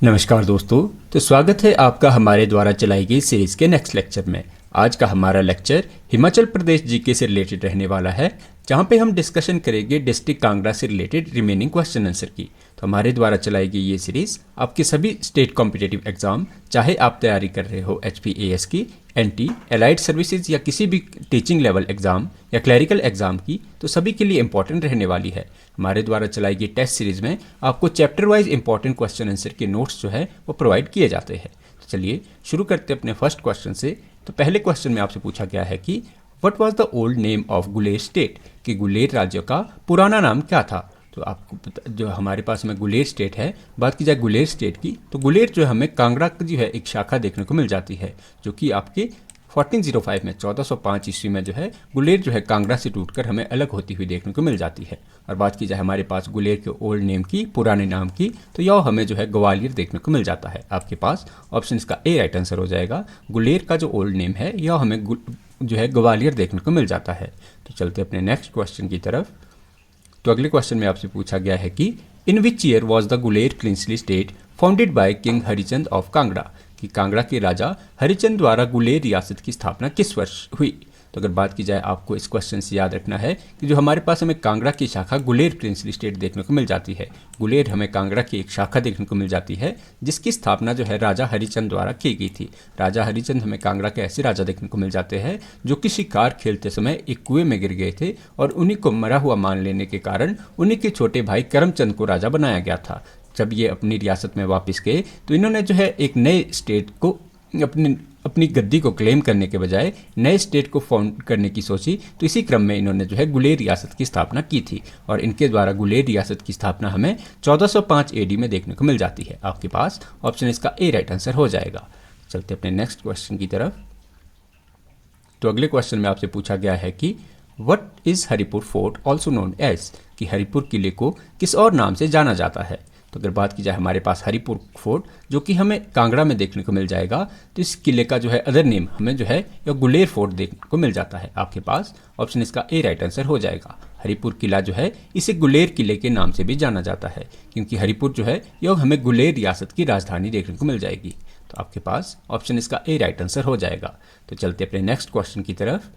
नमस्कार दोस्तों। तो स्वागत है आपका हमारे द्वारा चलाई गई सीरीज़ के नेक्स्ट लेक्चर में। आज का हमारा लेक्चर हिमाचल प्रदेश जीके से रिलेटेड रहने वाला है, जहां पे हम डिस्कशन करेंगे डिस्ट्रिक्ट कांगड़ा से रिलेटेड रिमेनिंग क्वेश्चन आंसर की। तो हमारे द्वारा चलाई गई ये सीरीज़ आपके सभी स्टेट कॉम्पिटिटिव एग्जाम, चाहे आप तैयारी कर रहे हो HPAS की, NT, एलाइड सर्विसेज या किसी भी टीचिंग लेवल एग्जाम या क्लरिकल एग्जाम की, तो सभी के लिए इंपॉर्टेंट रहने वाली है। हमारे द्वारा चलाई गई टेस्ट सीरीज में आपको chapter wise important question answer के नोट्स जो है वो प्रोवाइड किए जाते हैं। तो चलिए शुरू करते हैं अपने फर्स्ट क्वेश्चन से। तो पहले क्वेश्चन में आपसे पूछा गया है कि what was the old name of Guler state, कि गुलेर राज्य का पुराना नाम क्या था। तो आपको जो हमारे पास में गुलेर स्टेट है, बात की जाए गुलेर स्टेट की, तो गुलेर जो है हमें कांगड़ा की जो है एक शाखा देखने को मिल जाती है, जो कि आपके 1405 में 1405 ईस्वी में जो है गुलेर जो है कांगड़ा से टूटकर हमें अलग होती हुई देखने को मिल जाती है। और बात की जाए हमारे पास गुलेर के ओल्ड नेम की, पुराने नाम की, तो यह हमें जो है ग्वालियर देखने को मिल जाता है। आपके पास ऑप्शन इसका ए राइट आंसर हो जाएगा। गुलेर का जो ओल्ड नेम है यह हमें जो है ग्वालियर देखने को मिल जाता है। तो चलते अपने नेक्स्ट क्वेश्चन की तरफ। तो अगले क्वेश्चन में आपसे पूछा गया है कि in which year was the Guler princely state founded by king Harichand of Kangra, कि कांगड़ा के राजा हरिचंद द्वारा गुलेर रियासत की स्थापना किस वर्ष हुई। तो अगर बात की जाए, आपको इस क्वेश्चन से याद रखना है कि जो हमारे पास हमें कांगड़ा की शाखा गुलेर प्रिंसली स्टेट देखने को मिल जाती है। गुलेर हमें कांगड़ा की एक शाखा देखने को मिल जाती है, जिसकी स्थापना जो है राजा हरिचंद द्वारा की गई थी। राजा हरिचंद हमें कांगड़ा के ऐसे राजा देखने को मिल जाते हैं जो कि शिकार खेलते समय एक कुएं में गिर गए थे, और उन्हीं को मरा हुआ मान लेने के कारण उन्हीं के छोटे भाई करमचंद को राजा बनाया गया था। जब ये अपनी रियासत में वापस गए तो इन्होंने जो है एक नए स्टेट को अपनी गद्दी को क्लेम करने के बजाय नए स्टेट को फाउंड करने की सोची। तो इसी क्रम में इन्होंने जो है गुलेर रियासत की स्थापना की थी, और इनके द्वारा गुलेर रियासत की स्थापना हमें 1405 AD में देखने को मिल जाती है। आपके पास ऑप्शन इसका ए राइट आंसर हो जाएगा। चलते अपने नेक्स्ट क्वेश्चन की तरफ। तो अगले क्वेश्चन में आपसे पूछा गया है कि what is Haripur fort also known as, कि हरिपुर किले को किस और नाम से जाना जाता है। तो अगर बात की जाए हमारे पास हरिपुर फोर्ट जो कि हमें कांगड़ा में देखने को मिल जाएगा, तो इस किले का जो है अदर नेम हमें जो है यह गुलेर फोर्ट देखने को मिल जाता है। आपके पास ऑप्शन इसका ए राइट आंसर हो जाएगा। हरिपुर किला जो है इसे गुलेर किले के नाम से भी जाना जाता है, क्योंकि हरिपुर जो है यह हमें गुलेर रियासत की राजधानी देखने को मिल जाएगी। तो आपके पास ऑप्शन इसका ए राइट आंसर हो जाएगा। तो चलते अपने नेक्स्ट क्वेश्चन की तरफ।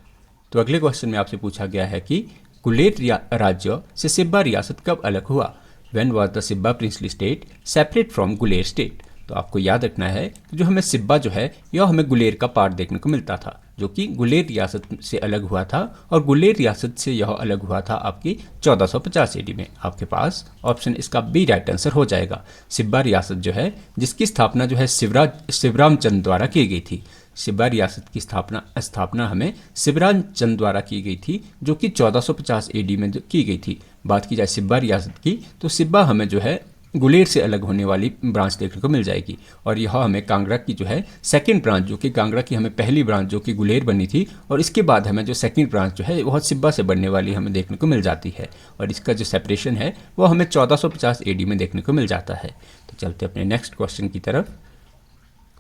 तो अगले क्वेश्चन में आपसे पूछा गया है कि गुलेर राज्य से सिब्बा रियासत कब अलग हुआ। When was the Sibba princely state separate from Guler state. तो आपको याद रखना है कि जो हमें सिब्बा जो है यह हमें गुलेर का पार्ट देखने को मिलता था, जो कि गुलेर रियासत से अलग हुआ था, और गुलेर रियासत से यह अलग हुआ था आपकी 1450 AD में। आपके पास ऑप्शन इसका बी राइट आंसर हो जाएगा। सिब्बा रियासत जो है जिसकी स्थापना जो है शिवराम चंद द्वारा की गई थी। सिब्बा रियासत की स्थापना हमें शिवराम चंद द्वारा की गई थी, जो कि 1450 AD में की गई थी। बात की जाए सिब्बा रियासत की, तो सिब्बा हमें जो है गुलेर से अलग होने वाली ब्रांच देखने को मिल जाएगी, और यह हमें कांगड़ा की जो है सेकंड ब्रांच, जो कि कांगड़ा की हमें पहली ब्रांच जो कि गुलेर बनी थी, और इसके बाद हमें जो सेकंड ब्रांच जो है वह सिब्बा से बनने वाली हमें देखने को मिल जाती है, और इसका जो सेपरेशन है वो हमें 1450 AD में देखने को मिल जाता है। तो चलते अपने नेक्स्ट क्वेश्चन की तरफ।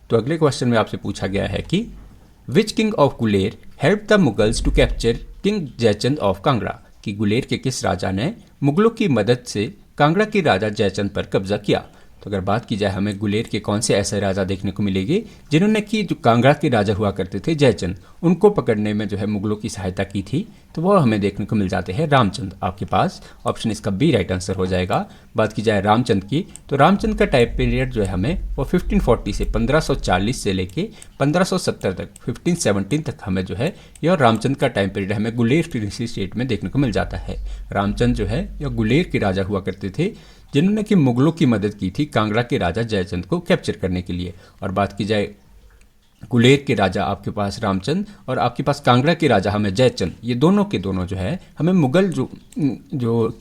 तो अगले क्वेश्चन में आपसे पूछा गया है कि which king of Guler help the Mughals to capture king Jaichand of Kangra, कि गुलेर के किस राजा ने मुगलों की मदद से कांगड़ा के राजा जयचंद पर कब्जा किया। तो अगर बात की जाए हमें गुलेर के कौन से ऐसे राजा देखने को मिलेंगे जिन्होंने कि जो कांगड़ा के राजा हुआ करते थे जयचंद, उनको पकड़ने में जो है मुगलों की सहायता की थी, तो वह हमें देखने को मिल जाते हैं रामचंद। आपके पास ऑप्शन इसका बी राइट आंसर हो जाएगा। बात की जाए रामचंद की, तो रामचंद का टाइम पीरियड जो है हमें वो 1540 से 1540 से लेके 1570 तक 1517 तक हमें जो है यह रामचंद का टाइम पीरियड हमें गुलेर प्रिंसली स्टेट में देखने को मिल जाता है। रामचंद जो है यह गुलेर के राजा हुआ करते थे, जिन्होंने कि मुगलों की मदद की थी कांगड़ा के राजा जयचंद को कैप्चर करने के लिए। और बात की जाए गुलेर के राजा आपके पास रामचंद, और आपके पास कांगड़ा के राजा हमें जयचंद, ये दोनों के दोनों जो है हमें मुगल जो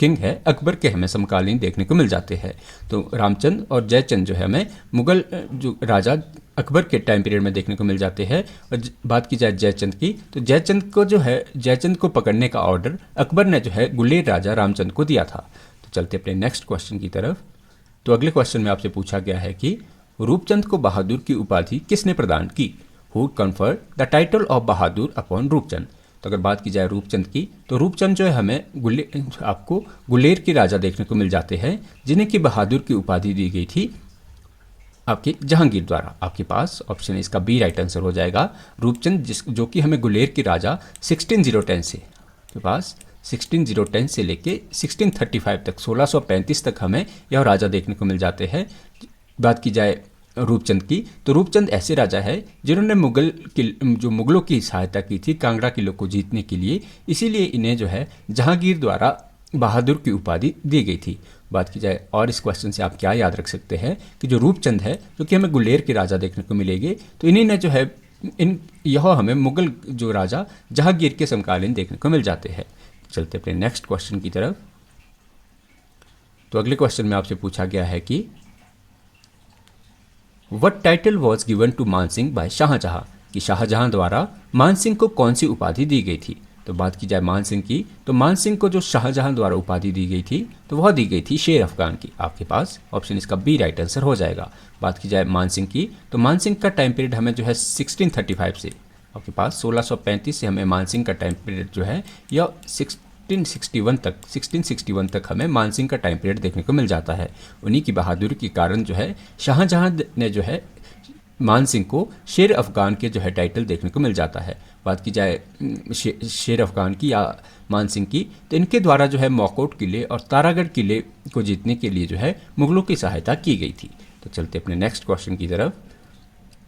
किंग है अकबर के हमें समकालीन देखने को मिल जाते हैं। तो रामचंद और जयचंद जो है हमें मुगल जो राजा अकबर के टाइम पीरियड में देखने को मिल जाते हैं। और बात की जाए जयचंद की, तो जयचंद को पकड़ने का ऑर्डर अकबर ने जो है गुलेर राजा रामचंद को दिया था। तो चलते अपने नेक्स्ट क्वेश्चन की तरफ। तो अगले क्वेश्चन में आपसे पूछा गया है कि रूपचंद को बहादुर की उपाधि किसने प्रदान की। Who conferred the title of Bahadur upon Rupchand. तो अगर बात की जाए रूपचंद की, तो रूपचंद जो है हमें गुलेर के राजा देखने को मिल जाते हैं, जिन्हें कि बहादुर की उपाधि दी गई थी आपके जहांगीर द्वारा। आपके पास ऑप्शन इसका बी राइट आंसर हो जाएगा। रूपचंद जो कि हमें गुलेर के राजा 1610 से, के पास 1610 से लेके 1635 तक, 1635 तक हमें यह राजा देखने को मिल जाते हैं। बात की जाए रूपचंद की, तो रूपचंद ऐसे राजा है जिन्होंने मुगलों की सहायता की थी कांगड़ा किले को जीतने के लिए, इसीलिए इन्हें जो है जहांगीर द्वारा बहादुर की उपाधि दी गई थी। बात की जाए और इस क्वेश्चन से आप क्या याद रख सकते हैं कि जो रूपचंद है जो कि हमें गुलेर के राजा देखने को मिलेंगे, तो इन्हीं ने जो है यह हमें मुगल जो राजा जहांगीर के समकालीन देखने को मिल जाते हैं। चलते अपने नेक्स्ट क्वेश्चन की तरफ। तो अगले क्वेश्चन में आपसे पूछा गया है कि what title was given to Mansingh by Shahjahan, कि शाहजहां द्वारा मानसिंह को कौन सी उपाधि दी गई थी। तो बात की जाए मानसिंह की, तो मानसिंह को जो शाहजहां द्वारा उपाधि दी गई थी तो वह दी गई थी शेर अफगान की। आपके पास ऑप्शन इसका बी राइट आंसर हो जाएगा। बात की जाए मानसिंह की, तो मानसिंह का टाइम पीरियड हमें जो है 1635 से, आपके पास 1635 से हमें मानसिंह का टाइम पीरियड जो है या 1661 तक हमें मानसिंह का टाइम पीरियड देखने को मिल जाता है। उन्हीं की बहादुरी के कारण जो है शाहजहां ने जो है मानसिंह को शेर अफगान के जो है टाइटल देखने को मिल जाता है। बात की जाए शेर अफगान की या मानसिंह की, तो इनके द्वारा जो है मौकोट किले और तारागढ़ किले को जीतने के लिए जो है मुगलों की सहायता की गई थी। तो चलते अपने नेक्स्ट क्वेश्चन की तरफ।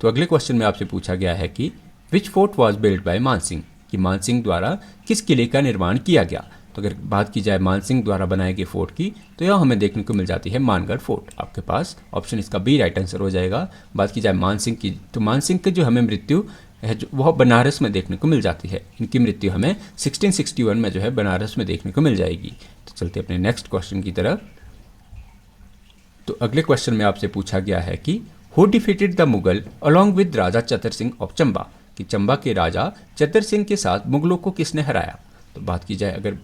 तो अगले क्वेश्चन में आपसे पूछा गया है कि which fort was build by Mansingh, कि मानसिंह द्वारा किस किले का निर्माण किया गया। तो अगर बात की जाए मानसिंह द्वारा बनाए गए फोर्ट की, तो यह हमें देखने को मिल जाती है मानगढ़ फोर्ट। आपके पास ऑप्शन इसका बी राइट आंसर हो जाएगा। बात की जाए मानसिंह की, तो मानसिंह की जो हमें मृत्यु है जो वह बनारस में देखने को मिल जाती है। इनकी मृत्यु हमें 1661 में जो है बनारस में देखने को मिल जाएगी। तो चलते अपने नेक्स्ट क्वेश्चन की तरफ। तो अगले क्वेश्चन में आपसे पूछा गया है कि who defeated the Mughal along with raja Chatar Singh of Chamba, कि चंबा के राजा चतर सिंह के साथ मुगलों को किसने हराया। तो बात की जाए अगर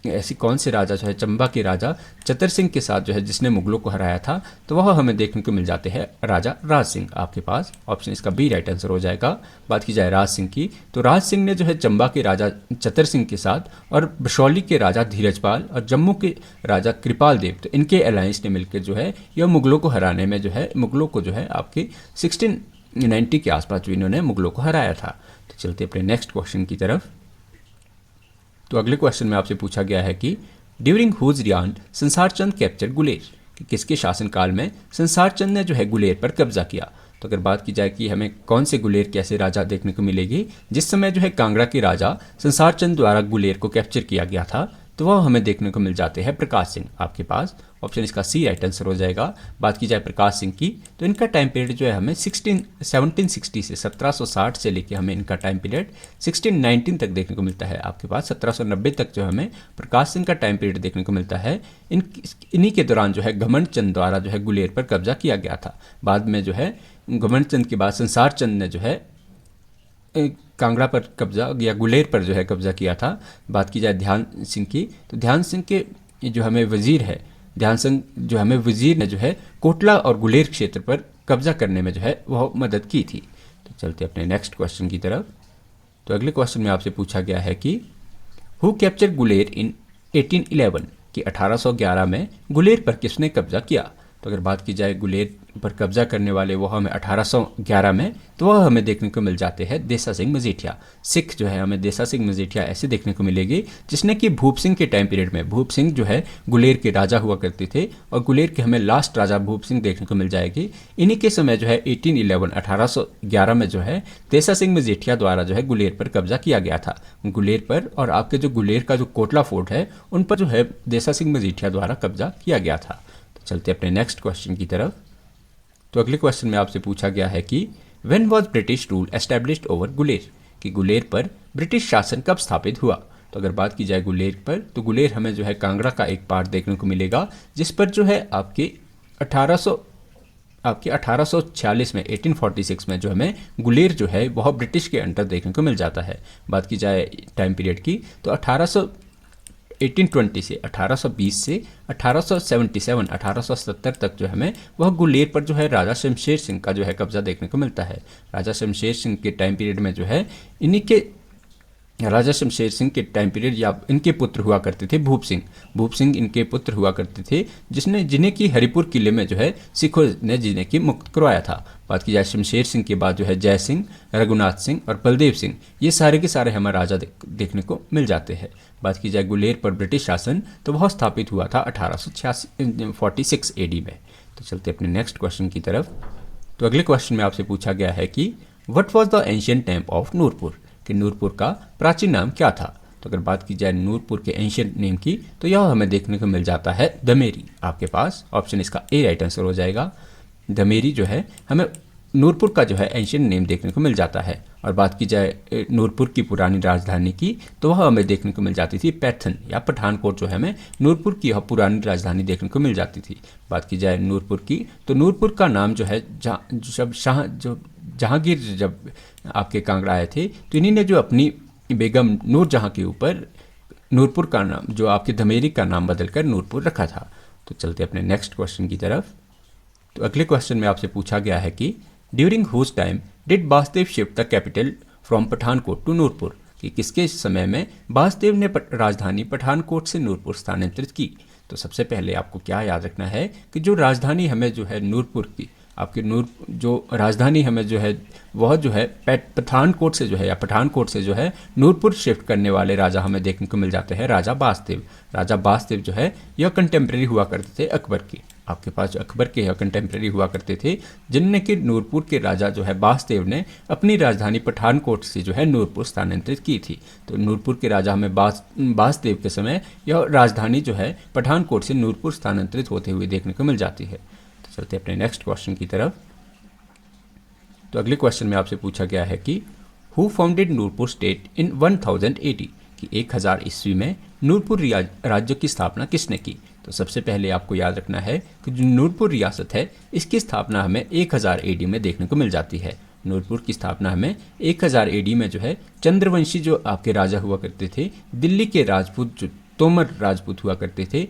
ऐसी कौन से राजा जो है चंबा के राजा चतर सिंह के साथ जो है जिसने मुगलों को हराया था, तो वह हमें देखने को मिल जाते हैं राजा राज सिंह। आपके पास ऑप्शन इसका बी राइट आंसर हो जाएगा। बात की जाए राज सिंह की, तो राज सिंह ने जो है चंबा के राजा चतर सिंह के साथ और बशौली के राजा धीरजपाल और जम्मू के राजा कृपाल देव, तो इनके अलायंस ने मिलकर जो है यह मुगलों को हराने में जो है मुगलों को जो है आपके 1690 के आसपास जो इन्होंने मुगलों को हराया था। तो चलते अपने नेक्स्ट क्वेश्चन की तरफ। तो अगले क्वेश्चन में आपसे पूछा गया है कि ड्यूरिंग हुज रियान संसार चंद कैप्चर गुलेर, कि किसके शासनकाल में संसार चंद ने जो है गुलेर पर कब्जा किया। तो अगर बात की जाए कि हमें कौन से गुलेर कैसे राजा देखने को मिलेगी जिस समय जो है कांगड़ा के राजा संसार चंद द्वारा गुलेर को कैप्चर किया गया था, तो वह हमें देखने को मिल जाते हैं प्रकाश सिंह। आपके पास ऑप्शन इसका सी राइट आंसर हो जाएगा। बात की जाए प्रकाश सिंह की, तो इनका टाइम पीरियड जो है हमें 1760 से 1760 से लेके हमें इनका टाइम पीरियड 1619 तक देखने को मिलता है। आपके पास 1790 तक जो हमें प्रकाश सिंह का टाइम पीरियड देखने को मिलता है। इन्हीं के दौरान जो है घमंड चंद द्वारा जो है गुलेर पर कब्जा किया गया था। बाद में जो है घमंड चंद के बाद संसार चंद ने जो है कांगड़ा पर कब्जा या गुलेर पर जो है कब्जा किया था। बात की जाए ध्यान सिंह की, तो ध्यान सिंह के जो हमें वजीर है, ध्यान सिंह जो हमें वजीर ने जो है कोटला और गुलेर क्षेत्र पर कब्जा करने में जो है वह मदद की थी। तो चलते अपने नेक्स्ट क्वेश्चन की तरफ। तो अगले क्वेश्चन में आपसे पूछा गया है कि हु कैप्चर गुलेर इन 1811, कि 1811 में गुलेर पर किसने कब्जा किया। तो अगर बात की जाए गुलेर पर कब्जा करने वाले वो हमें 1811 में, तो वह हमें देखने को मिल जाते हैं देसा सिंह मजीठिया। सिख जो है हमें देसा सिंह मजीठिया ऐसे देखने को मिलेगी जिसने कि भूप सिंह के टाइम पीरियड में, भूप सिंह जो है गुलेर के राजा हुआ करते थे और गुलेर के हमें लास्ट राजा भूप सिंह देखने को मिल जाएगी। इन्हीं के समय जो है 1811 में जो है देसा सिंह मजीठिया द्वारा जो है गुलेर पर कब्जा किया गया था। गुलेर पर और आपके जो गुलेर का जो कोटला फोर्ट है उन पर जो है देसा सिंह मजीठिया द्वारा कब्जा किया गया था। चलते अपने नेक्स्ट क्वेश्चन की तरफ। तो अगले क्वेश्चन में आपसे पूछा गया है कि when was British rule established over Guler, कि गुलेर पर ब्रिटिश शासन कब स्थापित हुआ। तो अगर बात की जाए गुलेर पर, तो गुलेर हमें जो है कांगड़ा का एक पार्ट देखने को मिलेगा जिस पर जो है आपके 1846 में 1846 में जो हमें गुलेर जो है वह ब्रिटिश के अंडर देखने को मिल जाता है। बात की जाए टाइम पीरियड की, तो 1820 से 1820 से 1877 1870 तक जो हमें वह गुलेर पर जो है राजा शमशेर सिंह का जो है कब्जा देखने को मिलता है। राजा शमशेर सिंह के टाइम पीरियड में जो है इन्हीं के राजा शमशेर सिंह के टाइम पीरियड या इनके पुत्र हुआ करते थे भूप सिंह। भूप सिंह इनके पुत्र हुआ करते थे जिन्हें कि हरिपुर किले में जो है सिखों ने जिन्हें कि मुक्त करवाया था। बात की जाए शमशेर सिंह के बाद जो है जय सिंह, रघुनाथ सिंह और बलदेव सिंह, ये सारे के सारे हमें राजा देखने को मिल जाते हैं। बात की जाए गुलेर पर ब्रिटिश शासन तो वह स्थापित हुआ था 1846 AD में। तो चलते अपने नेक्स्ट क्वेश्चन की तरफ। तो अगले क्वेश्चन में आपसे पूछा गया है कि what was the ancient name of Nurpur, कि नूरपुर का प्राचीन नाम क्या था। तो अगर बात की जाए नूरपुर के एंशिएंट नेम की तो यह हमें देखने को मिल जाता है दमेरी। आपके पास ऑप्शन इसका ए राइट आंसर हो जाएगा। दमेरी जो है हमें नूरपुर का जो है एंशिएंट नेम देखने को मिल जाता है। और बात की जाए नूरपुर की पुरानी राजधानी की तो वह हमें देखने को मिल जाती थी पैथन या पठानकोट, जो है हमें नूरपुर की यह पुरानी राजधानी देखने को मिल जाती थी। बात की जाए नूरपुर की तो नूरपुर का नाम जो है जहांगीर जब आपके कांगड़ा आए थे तो इन्हीं ने जो अपनी बेगम नूरजहां के ऊपर नूरपुर का नाम जो आपके धमेरी का नाम बदलकर नूरपुर रखा था। तो चलते अपने नेक्स्ट क्वेश्चन की तरफ। तो अगले क्वेश्चन में आपसे पूछा गया है कि during whose time did Basdev shift the capital from Pathankot to Nurpur, कि किसके समय में बासदेव ने राजधानी पठानकोट से नूरपुर स्थानांतरित की। तो सबसे पहले आपको क्या याद रखना है कि जो राजधानी हमें जो है नूरपुर की आपके जो राजधानी हमें जो है वह जो है पठानकोट से जो है या पठानकोट से जो है नूरपुर शिफ्ट करने वाले राजा हमें देखने को मिल जाते हैं राजा बासदेव। राजा बासदेव जो है यह कंटेम्प्रेरी हुआ करते थे अकबर के। आपके पास जो अकबर के यह कंटेम्प्रेरी हुआ करते थे जिनने कि नूरपुर के राजा जो है बासदेव ने अपनी राजधानी पठानकोट से जो है नूरपुर स्थानांतरित की थी। तो नूरपुर के राजा हमें बासदेव के समय यह राजधानी जो है पठानकोट से नूरपुर स्थानांतरित होते हुए देखने को मिल जाती है। तो चलते अपने नेक्स्ट क्वेश्चन की तरफ। तो अगले क्वेश्चन में आपसे पूछा गया है कि who founded Nurpur state in 1080, कि 1000 ईस्वी में नूरपुर राज्य की स्थापना किसने की। तो सबसे पहले आपको याद रखना है कि जो नूरपुर रियासत है इसकी स्थापना हमें 1000 AD में देखने को मिल जाती है। नूरपुर की स्थापना हमें 1000 AD में जो है चंद्रवंशी जो आपके राजा हुआ करते थे, दिल्ली के राजपूत जो तोमर राजपूत हुआ करते थे,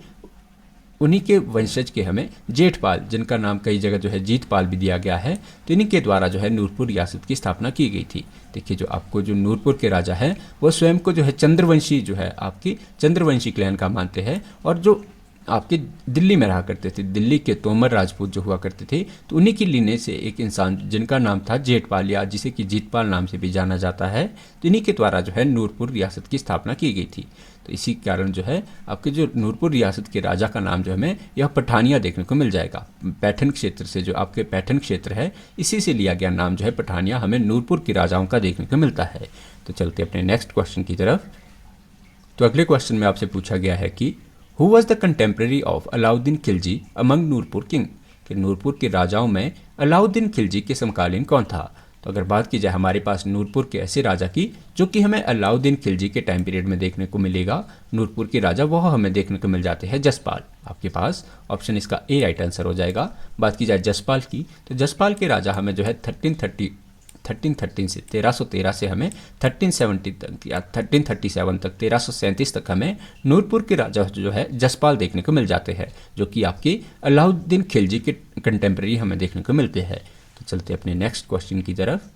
उन्हीं के वंशज के हमें जेठपाल, जिनका नाम कई जगह जो है जीतपाल भी दिया गया है, तो इन्हीं के द्वारा जो है नूरपुर रियासत की स्थापना की गई थी। देखिए जो आपको जो नूरपुर के राजा हैं वो स्वयं को जो है चंद्रवंशी जो है आपकी चंद्रवंशी क्लैन का मानते हैं और जो आपके दिल्ली में रहा करते थे, दिल्ली के तोमर राजपूत जो हुआ करते थे, तो उन्हीं की लीने से एक इंसान जिनका नाम था जेठपाल या जिसे कि जीतपाल नाम से भी जाना जाता है, तो इन्हीं के द्वारा जो है नूरपुर रियासत की स्थापना की गई थी। तो इसी कारण जो है आपके जो नूरपुर रियासत के राजा का नाम जो हमें यह पठानिया देखने को मिल जाएगा। पैठन क्षेत्र से जो आपके पैठन क्षेत्र है इसी से लिया गया नाम जो है पठानिया हमें नूरपुर के राजाओं का देखने को मिलता है। तो चलते अपने नेक्स्ट क्वेश्चन की तरफ। तो अगले क्वेश्चन में आपसे पूछा गया है कि who was the contemporary of Alauddin Khilji among Nurpur king, कि नूरपुर के राजाओं में अलाउद्दीन खिलजी के समकालीन कौन था। तो अगर बात की जाए हमारे पास नूरपुर के ऐसे राजा की जो कि हमें अलाउद्दीन खिलजी के टाइम पीरियड में देखने को मिलेगा, नूरपुर के राजा वह हमें देखने को मिल जाते हैं जसपाल। आपके पास ऑप्शन इसका ए राइट आंसर हो जाएगा। बात की जाए जसपाल की तो जसपाल के राजा हमें जो है 1313 से 1313 से हमें 1370 तक या 1337 तक 1337 तक हमें नूरपुर के राजा जो है जसपाल देखने को मिल जाते हैं, जो कि आपकी अलाउद्दीन खिलजी के कंटेम्प्रेरी हमें देखने को मिलते हैं। तो चलते अपने नेक्स्ट क्वेश्चन की तरफ।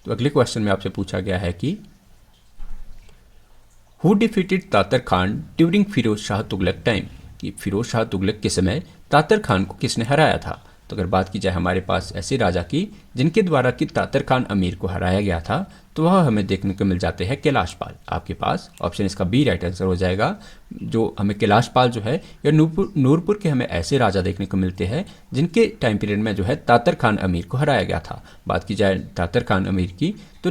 तो अगले क्वेश्चन में आपसे पूछा गया है कि who defeated Tatar Khan during Firoz Shah Tughlaq time, कि फिरोज शाह तुगलक के समय तातर खान को किसने हराया था। तो अगर बात की जाए हमारे पास ऐसे राजा की जिनके द्वारा कि तातर खान अमीर को हराया गया था, तो वह हमें देखने को मिल जाते हैं कैलाश पाल। आपके पास ऑप्शन इसका बी राइट आंसर हो जाएगा। जो हमें कैलाश पाल जो है या नूरपुर के हमें ऐसे राजा देखने को मिलते हैं जिनके टाइम पीरियड में जो है तातर खान अमीर को हराया गया था। बात की जाए तातर खान अमीर की तो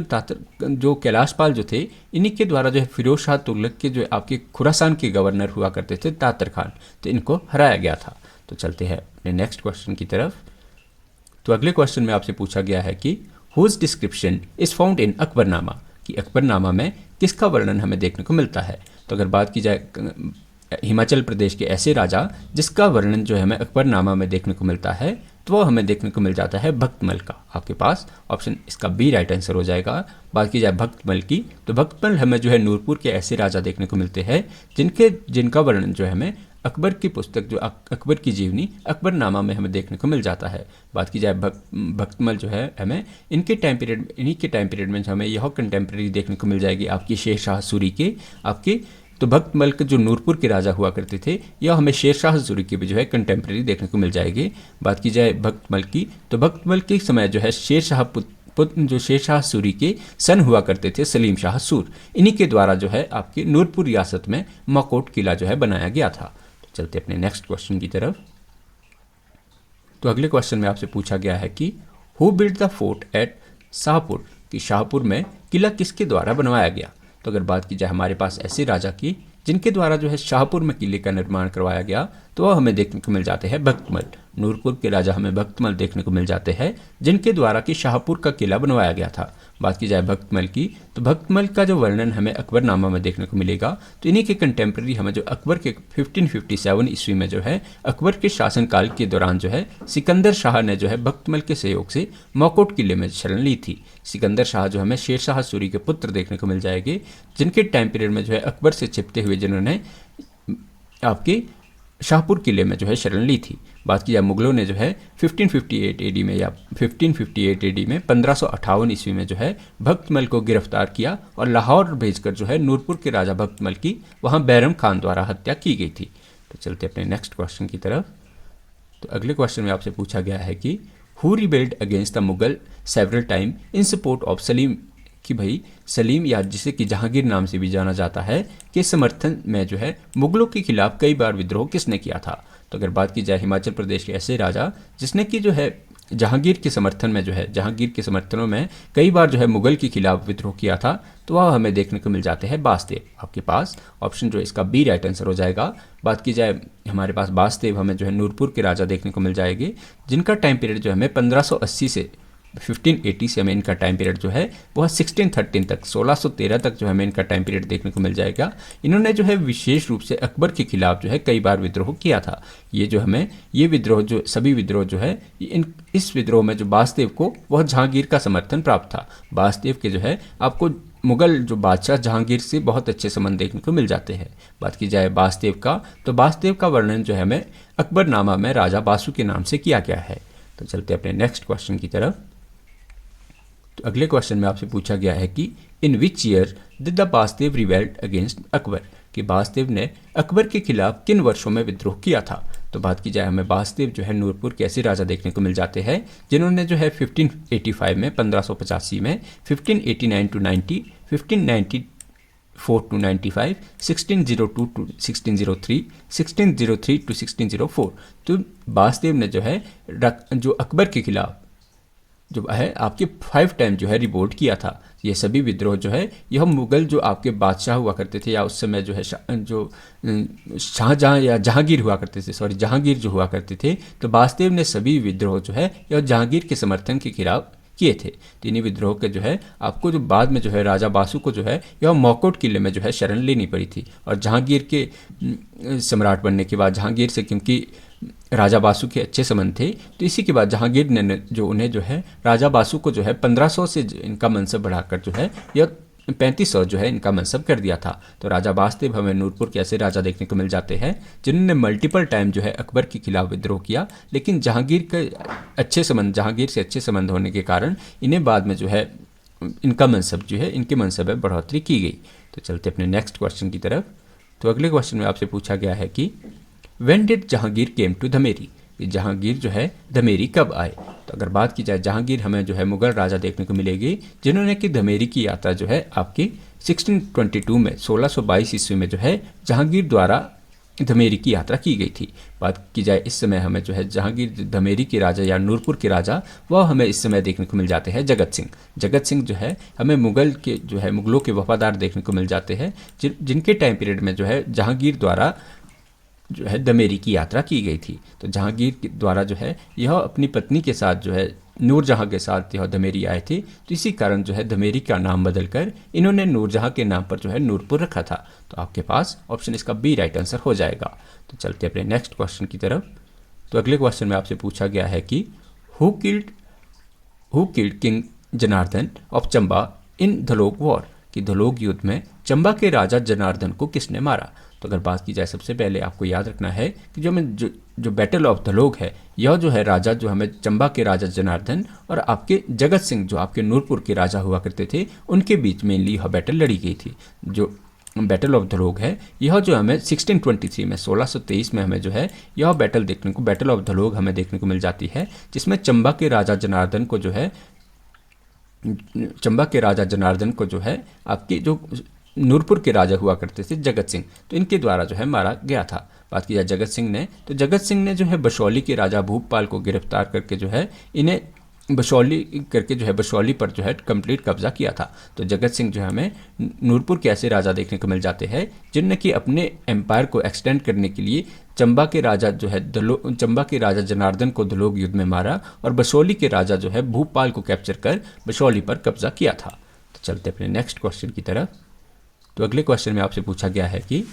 जो कैलाश पाल जो थे इन्हीं के द्वारा जो है फिरोज शाह तुगलक के जो आपके खुरासान के गवर्नर हुआ करते थे तातर खान, तो इनको हराया गया था। तो चलते हैं अपने नेक्स्ट क्वेश्चन की तरफ। तो अगले क्वेश्चन में आपसे पूछा गया है कि whose description is found in Akbarnama, कि अकबरनामा में किसका वर्णन हमें देखने को मिलता है। तो अगर बात की जाए हिमाचल प्रदेश के ऐसे राजा जिसका वर्णन जो है हमें अकबरनामा में देखने को मिलता है, तो वो हमें देखने को मिल जाता है भक्तमल का। आपके पास ऑप्शन इसका बी राइट आंसर हो जाएगा। बात की जाए भक्तमल की तो भक्तमल हमें जो है नूरपुर के ऐसे राजा देखने को मिलते हैं जिनका वर्णन जो है हमें अकबर की पुस्तक जो अकबर की जीवनी अकबरनामा में हमें देखने को मिल जाता है। बात की जाए भक्तमल जो है हमें इन्हीं के टाइम पीरियड में हमें यह कंटेम्प्रेरी देखने को मिल जाएगी आपकी शेर शाह सूरी के आपके। तो भक्तमल जो नूरपुर के राजा हुआ करते थे यह हमें शेर शाह सूरी की भी जो है कंटेम्प्रेरी देखने को मिल जाएगी। बात की जाए भक्तमल की, तो भक्तमल के समय जो है शेर शाह जो शेर शाह सूरी के सन हुआ करते थे सलीम शाह सूर, इन्हीं के द्वारा जो है आपके नूरपुर रियासत में मकोट किला जो है बनाया गया था। तो चलते अपने नेक्स्ट क्वेश्चन की तरफ। तो अगले क्वेश्चन में आपसे पूछा गया है कि who build the fort eight Shahpur, कि शाहपुर में किला किसके द्वारा बनवाया गया। तो अगर बात की जाए हमारे पास ऐसे राजा की जिनके द्वारा जो है शाहपुर में किले का निर्माण करवाया गया, तो वह हमें देखने को मिल जाते हैं भक्तमल। नूरपुर के राजा हमें भक्तमल देखने को मिल जाते हैं जिनके द्वारा कि शाहपुर का किला बनवाया गया था। बात की जाए भक्तमल की, तो भक्तमल का जो वर्णन हमें अकबरनामा में देखने को मिलेगा। तो इन्हीं के कंटेम्प्रेरी हमें जो अकबर के 1557 ईस्वी में जो है अकबर के शासनकाल के दौरान जो है सिकंदर शाह ने जो है भक्तमल के सहयोग से मकोट किले में शरण ली थी। सिकंदर शाह जो हमें शेर शाह सूरी के पुत्र देखने को मिल जाएंगे, जिनके टाइम पीरियड में जो है अकबर से चिपते हुए जिन्होंने आपके शाहपुर किले में जो है शरण ली थी। बात की जाए मुगलों ने जो है 1558 एडी में या 1558 एडी में 1558 ईस्वी में जो है भक्तमल को गिरफ्तार किया और लाहौर भेजकर जो है नूरपुर के राजा भक्तमल की वहाँ बैरम खान द्वारा हत्या की गई थी। तो चलते अपने नेक्स्ट क्वेश्चन की तरफ। तो अगले क्वेश्चन में आपसे पूछा गया है कि who rebelled against the Mughal several time in support of Salim, कि भाई सलीम या जिसे कि जहांगीर नाम से भी जाना जाता है के समर्थन में जो है मुगलों के खिलाफ कई बार विद्रोह किसने किया था। तो अगर बात की जाए हिमाचल प्रदेश के ऐसे राजा जिसने कि जो है जहांगीर के समर्थन में जो है जहांगीर के समर्थनों में कई बार जो है मुगल के खिलाफ विद्रोह किया था, तो वह हमें देखने को मिल जाते हैं बासदेव। आपके पास ऑप्शन जो इसका बी राइट आंसर हो जाएगा। बात की जाए हमारे पास बासदेव हमें जो है नूरपुर के राजा देखने को मिल जाएंगे, जिनका टाइम पीरियड जो हमें 1580 से 1580 से हमें इनका टाइम पीरियड जो है वह 1613 तक 1613 तक जो हमें इनका टाइम पीरियड देखने को मिल जाएगा। इन्होंने जो है विशेष रूप से अकबर के खिलाफ जो है कई बार विद्रोह किया था। ये जो हमें ये विद्रोह जो सभी विद्रोह जो है इस विद्रोह में जो बासदेव को वह जहांगीर का समर्थन प्राप्त था। बासदेव के जो है आपको मुगल जो बादशाह जहांगीर से बहुत अच्छे संबंध देखने को मिल जाते हैं। बात की जाए बासदेव का, तो बासदेव का वर्णन जो है हमें अकबरनामा में राजा बासु के नाम से किया गया है। तो चलते अपने नेक्स्ट क्वेश्चन की तरफ। तो अगले क्वेश्चन में आपसे पूछा गया है कि in which year did the Basdev rebelled against Akbar, कि बासदेव ने अकबर के खिलाफ किन वर्षों में विद्रोह किया था। तो बात की जाए हमें बासदेव जो है नूरपुर के ऐसे राजा देखने को मिल जाते हैं जिन्होंने जो है 1585 में 1585 में 1589 टू 90, 1594 टू 95, 1602 टू 1603, 1603 टू 1604। तो बासदेव ने जो है जो अकबर के खिलाफ जो है आपके 5 टाइम जो है रिवोल्ट किया था। ये सभी विद्रोह जो है यह मुगल जो आपके बादशाह हुआ करते थे या उस समय जो है जो शाहजहां या जहांगीर हुआ करते थे, जहांगीर जो हुआ करते थे, तो बासदेव ने सभी विद्रोह जो है यह जहांगीर के समर्थन के खिलाफ किए थे। तो इन्हीं विद्रोह के जो है आपको जो बाद में जो है राजा बासु को जो है यह मकोट किले में जो है शरण लेनी पड़ी थी। और जहांगीर के सम्राट बनने के बाद जहांगीर से क्योंकि राजा बासु के अच्छे संबंध थे, तो इसी के बाद जहांगीर ने जो उन्हें जो है राजा बासु को जो है 1500 से इनका मनसब बढ़ाकर जो है यह 3500 जो है इनका मनसब कर दिया था। तो राजा बासदेव हमें नूरपुर के ऐसे राजा देखने को मिल जाते हैं जिन्होंने मल्टीपल टाइम जो है अकबर के खिलाफ विद्रोह किया, लेकिन जहांगीर से अच्छे संबंध होने के कारण इन्हें बाद में जो है इनका मनसब जो है इनके मनसब में बढ़ोतरी की गई। तो चलते अपने नेक्स्ट क्वेश्चन की तरफ। तो अगले क्वेश्चन में आपसे पूछा गया है कि when did Jahangir came to Dhameri, Jahangir जो है धमेरी कब आए। तो अगर बात की जाए जहांगीर हमें जो है मुगल राजा देखने को मिलेगी जिन्होंने कि धमेरी की यात्रा जो है आपकी 1622 में 1622 ईस्वी में जो है जहांगीर द्वारा धमेरी की यात्रा की गई थी। बात की जाए इस समय हमें जो है जहांगीर धमेरी के राजा या नूरपुर के राजा वह हमें इस समय देखने को मिल जाते हैं जगत सिंह। जगत सिंह जो है हमें मुगलों के वफादार देखने को मिल जाते हैं जिनके टाइम पीरियड में जो है जहांगीर द्वारा जो है धमेरी की यात्रा की गई थी। तो जहांगीर द्वारा जो है यह अपनी पत्नी के साथ जो है नूरजहां के साथ यह धमेरी आए थे, तो इसी कारण जो है धमेरी का नाम बदलकर इन्होंने नूरजहां के नाम पर जो है नूरपुर रखा था। तो आपके पास ऑप्शन इसका बी राइट आंसर हो जाएगा। तो चलते अपने नेक्स्ट क्वेश्चन की तरफ। तो अगले क्वेश्चन में आपसे पूछा गया है कि who killed king Janardan of Chamba in Dhalog war, कि धलोक युद्ध में चंबा के राजा जनार्दन को किसने मारा। तो अगर बात की जाए, सबसे पहले आपको याद रखना है कि जो बैटल ऑफ धलोग है, यह जो है राजा जो हमें चंबा के राजा जनार्दन और आपके जगत सिंह जो आपके नूरपुर के राजा हुआ करते थे, उनके बीच मेनली यह बैटल लड़ी गई थी। जो बैटल ऑफ धलोग है, यह जो हमें 1623 में 1623 में हमें जो है यह बैटल देखने को, बैटल ऑफ धलोग हमें देखने को मिल जाती है, जिसमें चंबा के राजा जनार्दन को जो है आपकी जो नूरपुर के राजा हुआ करते थे जगत सिंह, तो इनके द्वारा जो है मारा गया था। बात की जाए जगत सिंह ने, तो जगत सिंह ने जो है बशौली के राजा भूपाल को गिरफ्तार करके जो है इन्हें बशौली पर जो है कंप्लीट कब्जा किया था। तो जगत सिंह जो है हमें नूरपुर के ऐसे राजा देखने को मिल जाते हैं जिनने कि अपने एम्पायर को एक्सटेंड करने के लिए चंबा के राजा जनार्दन को धलोग युद्ध में मारा और बशौली के राजा जो है भूपाल को कैप्चर कर बशौली पर कब्जा किया था। तो चलते अपने नेक्स्ट क्वेश्चन की तरफ। तो अगले क्वेश्चन में आपसे पूछा गया है कि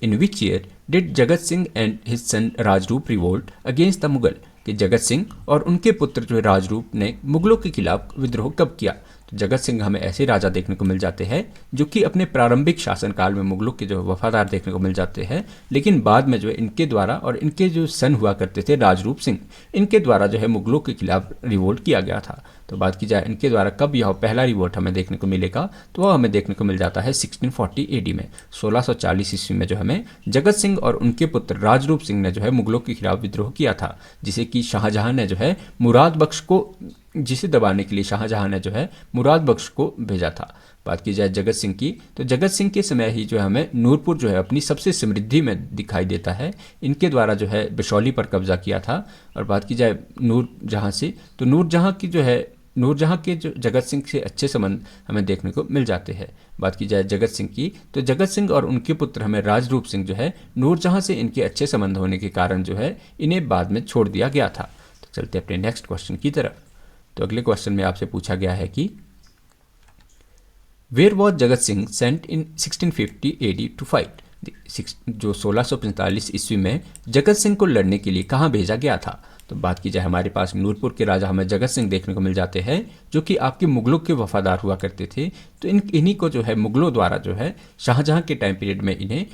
in which year did Jagat Singh and his son Rajrup revolt against the Mughal, कि जगत सिंह और उनके पुत्र जो है राजरूप ने मुगलों के खिलाफ विद्रोह कब किया। तो जगत सिंह हमें ऐसे राजा देखने को मिल जाते हैं जो कि अपने प्रारंभिक शासनकाल में मुगलों के जो वफादार देखने को मिल जाते हैं, लेकिन बाद में जो है इनके द्वारा और इनके जो सन हुआ करते थे राजरूप सिंह, इनके द्वारा जो है मुगलों के खिलाफ रिवोल्ट किया गया था। तो बात की जाए इनके द्वारा कब यह पहला रिवोल्ट हमें देखने को मिलेगा, तो वह हमें देखने को मिल जाता है 1640 AD में, 1640 ईस्वी में जो हमें जगत सिंह और उनके पुत्र राजरूप सिंह ने जो है मुगलों के खिलाफ विद्रोह किया था, जिसे कि शाहजहां ने जो है मुराद बख्श को, जिसे दबाने के लिए शाहजहां ने जो है मुराद बख्श को भेजा था। बात की जाए जगत सिंह की, तो जगत सिंह के समय ही जो है हमें नूरपुर जो है अपनी सबसे समृद्धि में दिखाई देता है। इनके द्वारा जो है बशौली पर कब्जा किया था। और बात की जाए नूरजहां से, तो नूरजहां के जो जगत सिंह से अच्छे संबंध हमें देखने को मिल जाते हैं। बात की जाए जगत सिंह की, तो जगत सिंह और उनके पुत्र हमें राजरूप सिंह जो है नूरजहां से इनके अच्छे संबंध होने के कारण जो है इन्हें बाद में छोड़ दिया गया था। तो चलते अपने नेक्स्ट क्वेश्चन की तरफ। तो अगले क्वेश्चन में आपसे पूछा गया है कि where was Jagat Singh sent in 1650 AD to fight, जो 1645 ईस्वी में जगत सिंह को लड़ने के लिए कहाँ भेजा गया था। तो बात की जाए हमारे पास नूरपुर के राजा हमें जगत सिंह देखने को मिल जाते हैं जो कि आपके मुगलों के वफादार हुआ करते थे। तो इन्हीं को जो है मुगलों द्वारा जो है शाहजहां के टाइम पीरियड में इन्हें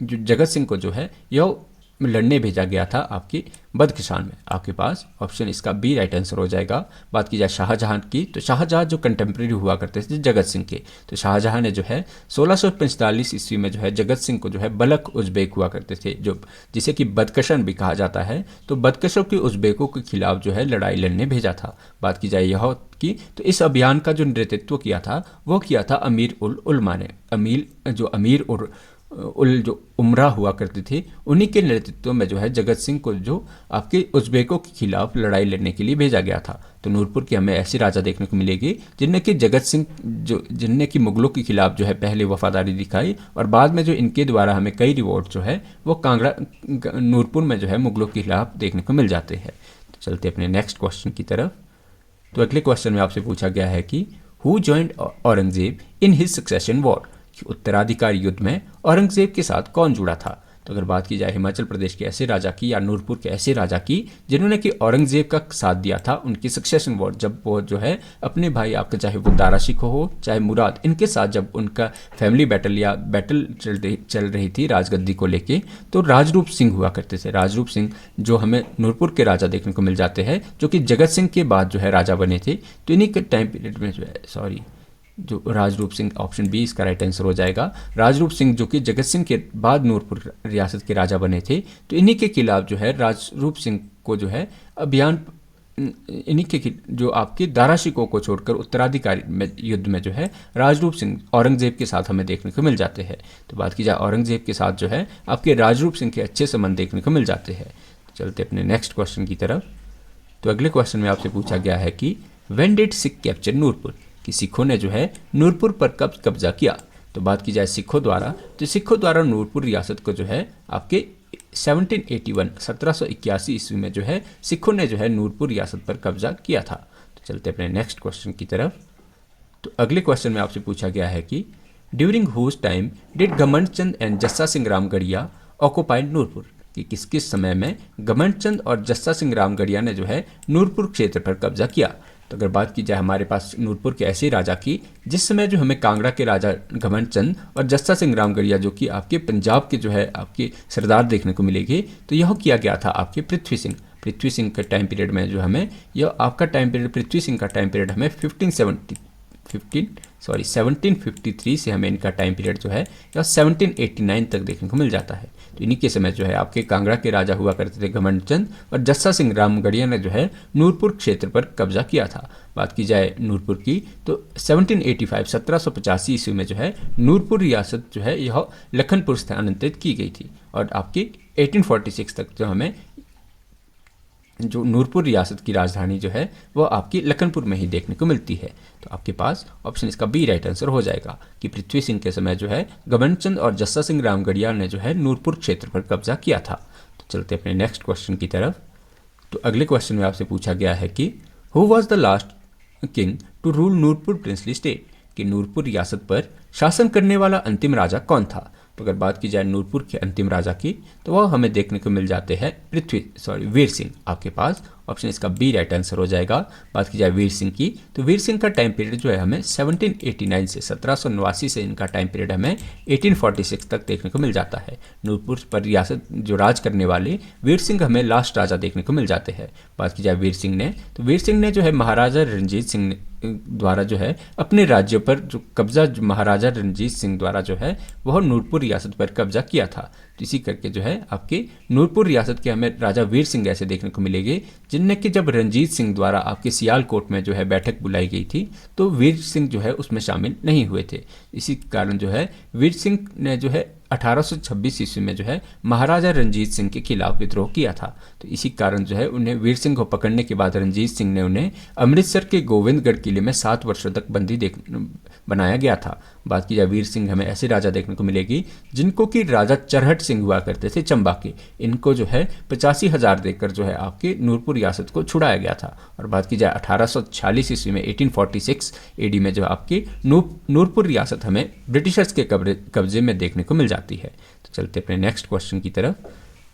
जो जगत सिंह को जो है यह लड़ने भेजा गया था आपकी बदकिशान में। आपके पास ऑप्शन इसका बी राइट आंसर हो जाएगा। बात की जाए शाहजहां की, तो शाहजहां जो कंटेम्प्रेरी हुआ करते थे जगत सिंह के, तो शाहजहां ने जो है 1645 ईस्वी में जो है जगत सिंह को जो है बलख उज़्बेक हुआ करते थे, जो जिसे कि बदकशन भी कहा जाता है, तो बदकशों के उज़्बेकों के खिलाफ जो है लड़ाई लड़ने भेजा था। बात की जाए यह की, तो इस अभियान का जो नेतृत्व किया था वो किया था अमीर उल उलमा ने। जो उमरा हुआ करते थे उन्हीं के नेतृत्व में जो है जगत सिंह को जो आपके उज़्बेकों के खिलाफ लड़ाई लड़ने के लिए भेजा गया था। तो नूरपुर के हमें ऐसे राजा देखने को मिलेगी जिनने कि मुगलों के खिलाफ जो है पहले वफादारी दिखाई और बाद में जो इनके द्वारा हमें कई रिवॉर्ड जो है वो नूरपुर में जो है मुगलों के खिलाफ देखने को मिल जाते हैं। तो चलते अपने नेक्स्ट क्वेश्चन की तरफ। तो अगले क्वेश्चन में आपसे पूछा गया है कि who joined Aurangzeb in his succession war, उत्तराधिकारी युद्ध में औरंगजेब के साथ कौन जुड़ा था। तो अगर बात की जाए हिमाचल प्रदेश के ऐसे राजा की या नूरपुर के ऐसे राजा की जिन्होंने कि औरंगजेब का साथ दिया था उनकी सक्सेशन वॉर, जब वो जो है अपने भाई आपका चाहे वो दारा शिकोह हो चाहे मुराद, इनके साथ जब उनका फैमिली बैटल चल रही थी राजगद्दी को लेके, तो राजरूप सिंह हुआ करते थे। राजरूप सिंह जो हमें नूरपुर के राजा देखने को मिल जाते हैं जो कि जगत सिंह के बाद जो है राजा बने थे। तो इन्हीं के टाइम पीरियड में जो राजरूप सिंह, ऑप्शन बी इसका राइट आंसर हो जाएगा। राजरूप सिंह जो कि जगत सिंह के बाद नूरपुर रियासत के राजा बने थे, तो इन्हीं के खिलाफ जो है राजरूप सिंह को जो है अभियान, इन्हीं के जो आपके दारा शिकोह को छोड़कर उत्तराधिकारी में युद्ध में जो है राजरूप सिंह औरंगजेब के साथ हमें देखने को मिल जाते हैं। तो बात की जाए औरंगजेब के साथ जो है आपके राजरूप सिंह के अच्छे संबंध देखने को मिल जाते हैं। चलते अपने नेक्स्ट क्वेश्चन की तरफ। तो अगले क्वेश्चन में आपसे पूछा गया है कि when did Sikh capture Nurpur, कि सिखों ने जो है नूरपुर पर कब कब्जा किया। तो बात की जाए सिखों द्वारा, तो सिखों द्वारा नूरपुर रियासत को जो है आपके 1781 ईस्वी में जो है सिखों ने जो है नूरपुर रियासत पर कब्जा किया था। तो चलते अपने नेक्स्ट क्वेश्चन की तरफ। तो अगले क्वेश्चन में आपसे पूछा गया है कि ड्यूरिंग हुज टाइम डिड घमंड चंद एंड जस्सा सिंह रामगढ़िया ऑक्युपाइड नूरपुर, कि किस किस समय में गमनचंद और जस्सा सिंह रामगढ़िया ने जो है नूरपुर क्षेत्र पर कब्जा किया। तो अगर बात की जाए हमारे पास नूरपुर के ऐसे राजा की जिस समय जो हमें कांगड़ा के राजा गमनचंद और जस्सा सिंह रामगढ़िया जो कि आपके पंजाब के जो है आपके सरदार देखने को मिलेंगे, तो यह किया गया था आपके पृथ्वी सिंह के टाइम पीरियड में जो हमें यह आपका टाइम पीरियड पृथ्वी सिंह का टाइम पीरियड हमें 1753 से हमें इनका टाइम पीरियड जो है या 1789 तक देखने को मिल जाता है। तो इन्हीं के समय जो है आपके कांगड़ा के राजा हुआ करते थे गमनचंद और जस्सा सिंह रामगढ़िया ने जो है नूरपुर क्षेत्र पर कब्जा किया था। बात की जाए नूरपुर की तो 1785 ईस्वी में जो है नूरपुर रियासत जो है यह लखनपुर स्थानांतरित की गई थी और आपकी 1846 तक जो हमें जो नूरपुर रियासत की राजधानी जो है वह आपकी लखनपुर में ही देखने को मिलती है। तो आपके पास ऑप्शन इसका बी राइट आंसर हो जाएगा कि पृथ्वी सिंह के समय जो है गमनचंद और जस्सा सिंह रामगढ़िया ने जो है नूरपुर क्षेत्र पर कब्जा किया था। तो चलते अपने नेक्स्ट क्वेश्चन की तरफ। तो अगले क्वेश्चन में आपसे पूछा गया है कि who was the last king to rule Nurpur princely state, कि नूरपुर रियासत पर शासन करने वाला अंतिम राजा कौन था। तो अगर बात की जाए नूरपुर के अंतिम राजा की तो वह हमें देखने को मिल जाते हैं वीर सिंह। आपके पास ऑप्शन इसका बी राइट आंसर हो जाएगा। बात की जाए वीर सिंह की तो वीर सिंह का टाइम पीरियड जो है हमें 1789 से 1789 से इनका टाइम पीरियड हमें 1846 तक देखने को मिल जाता है। नूरपुर पर रियासत जो राज करने वाले वीर सिंह हमें लास्ट राजा देखने को मिल जाते हैं। बात की जाए वीर सिंह ने जो है महाराजा रणजीत सिंह द्वारा जो है अपने राज्यों पर जो कब्जा महाराजा रणजीत सिंह द्वारा जो है वह नूरपुर रियासत पर कब्जा किया था। तो इसी करके जो है आपके नूरपुर रियासत के हमें राजा वीर सिंह ऐसे देखने को मिलेंगे जिनने कि जब रणजीत सिंह द्वारा आपके सियालकोट में जो है बैठक बुलाई गई थी तो वीर सिंह जो है उसमें शामिल नहीं हुए थे। इसी कारण जो है वीर सिंह ने जो है 1826 ईस्वी में जो है महाराजा रणजीत सिंह के खिलाफ विद्रोह किया था। तो इसी कारण जो है उन्हें वीर सिंह को पकड़ने के बाद रणजीत सिंह ने उन्हें अमृतसर के गोविंदगढ़ किले में 7 वर्षों तक बंदी बनाया गया था। बात की जाए वीर सिंह हमें ऐसे राजा देखने को मिलेगी जिनको कि राजा चरहट सिंह हुआ करते थे चंबा के। इनको जो है 85,000 देकर जो है आपके नूरपुर रियासत को छुड़ाया गया था। और बात की जाए 1846 ईस्वी में 1846 एडी में जो आपकी नूरपुर रियासत हमें ब्रिटिशर्स के कब्जे में देखने को मिल जाती है। तो चलते अपने नेक्स्ट क्वेश्चन की तरफ।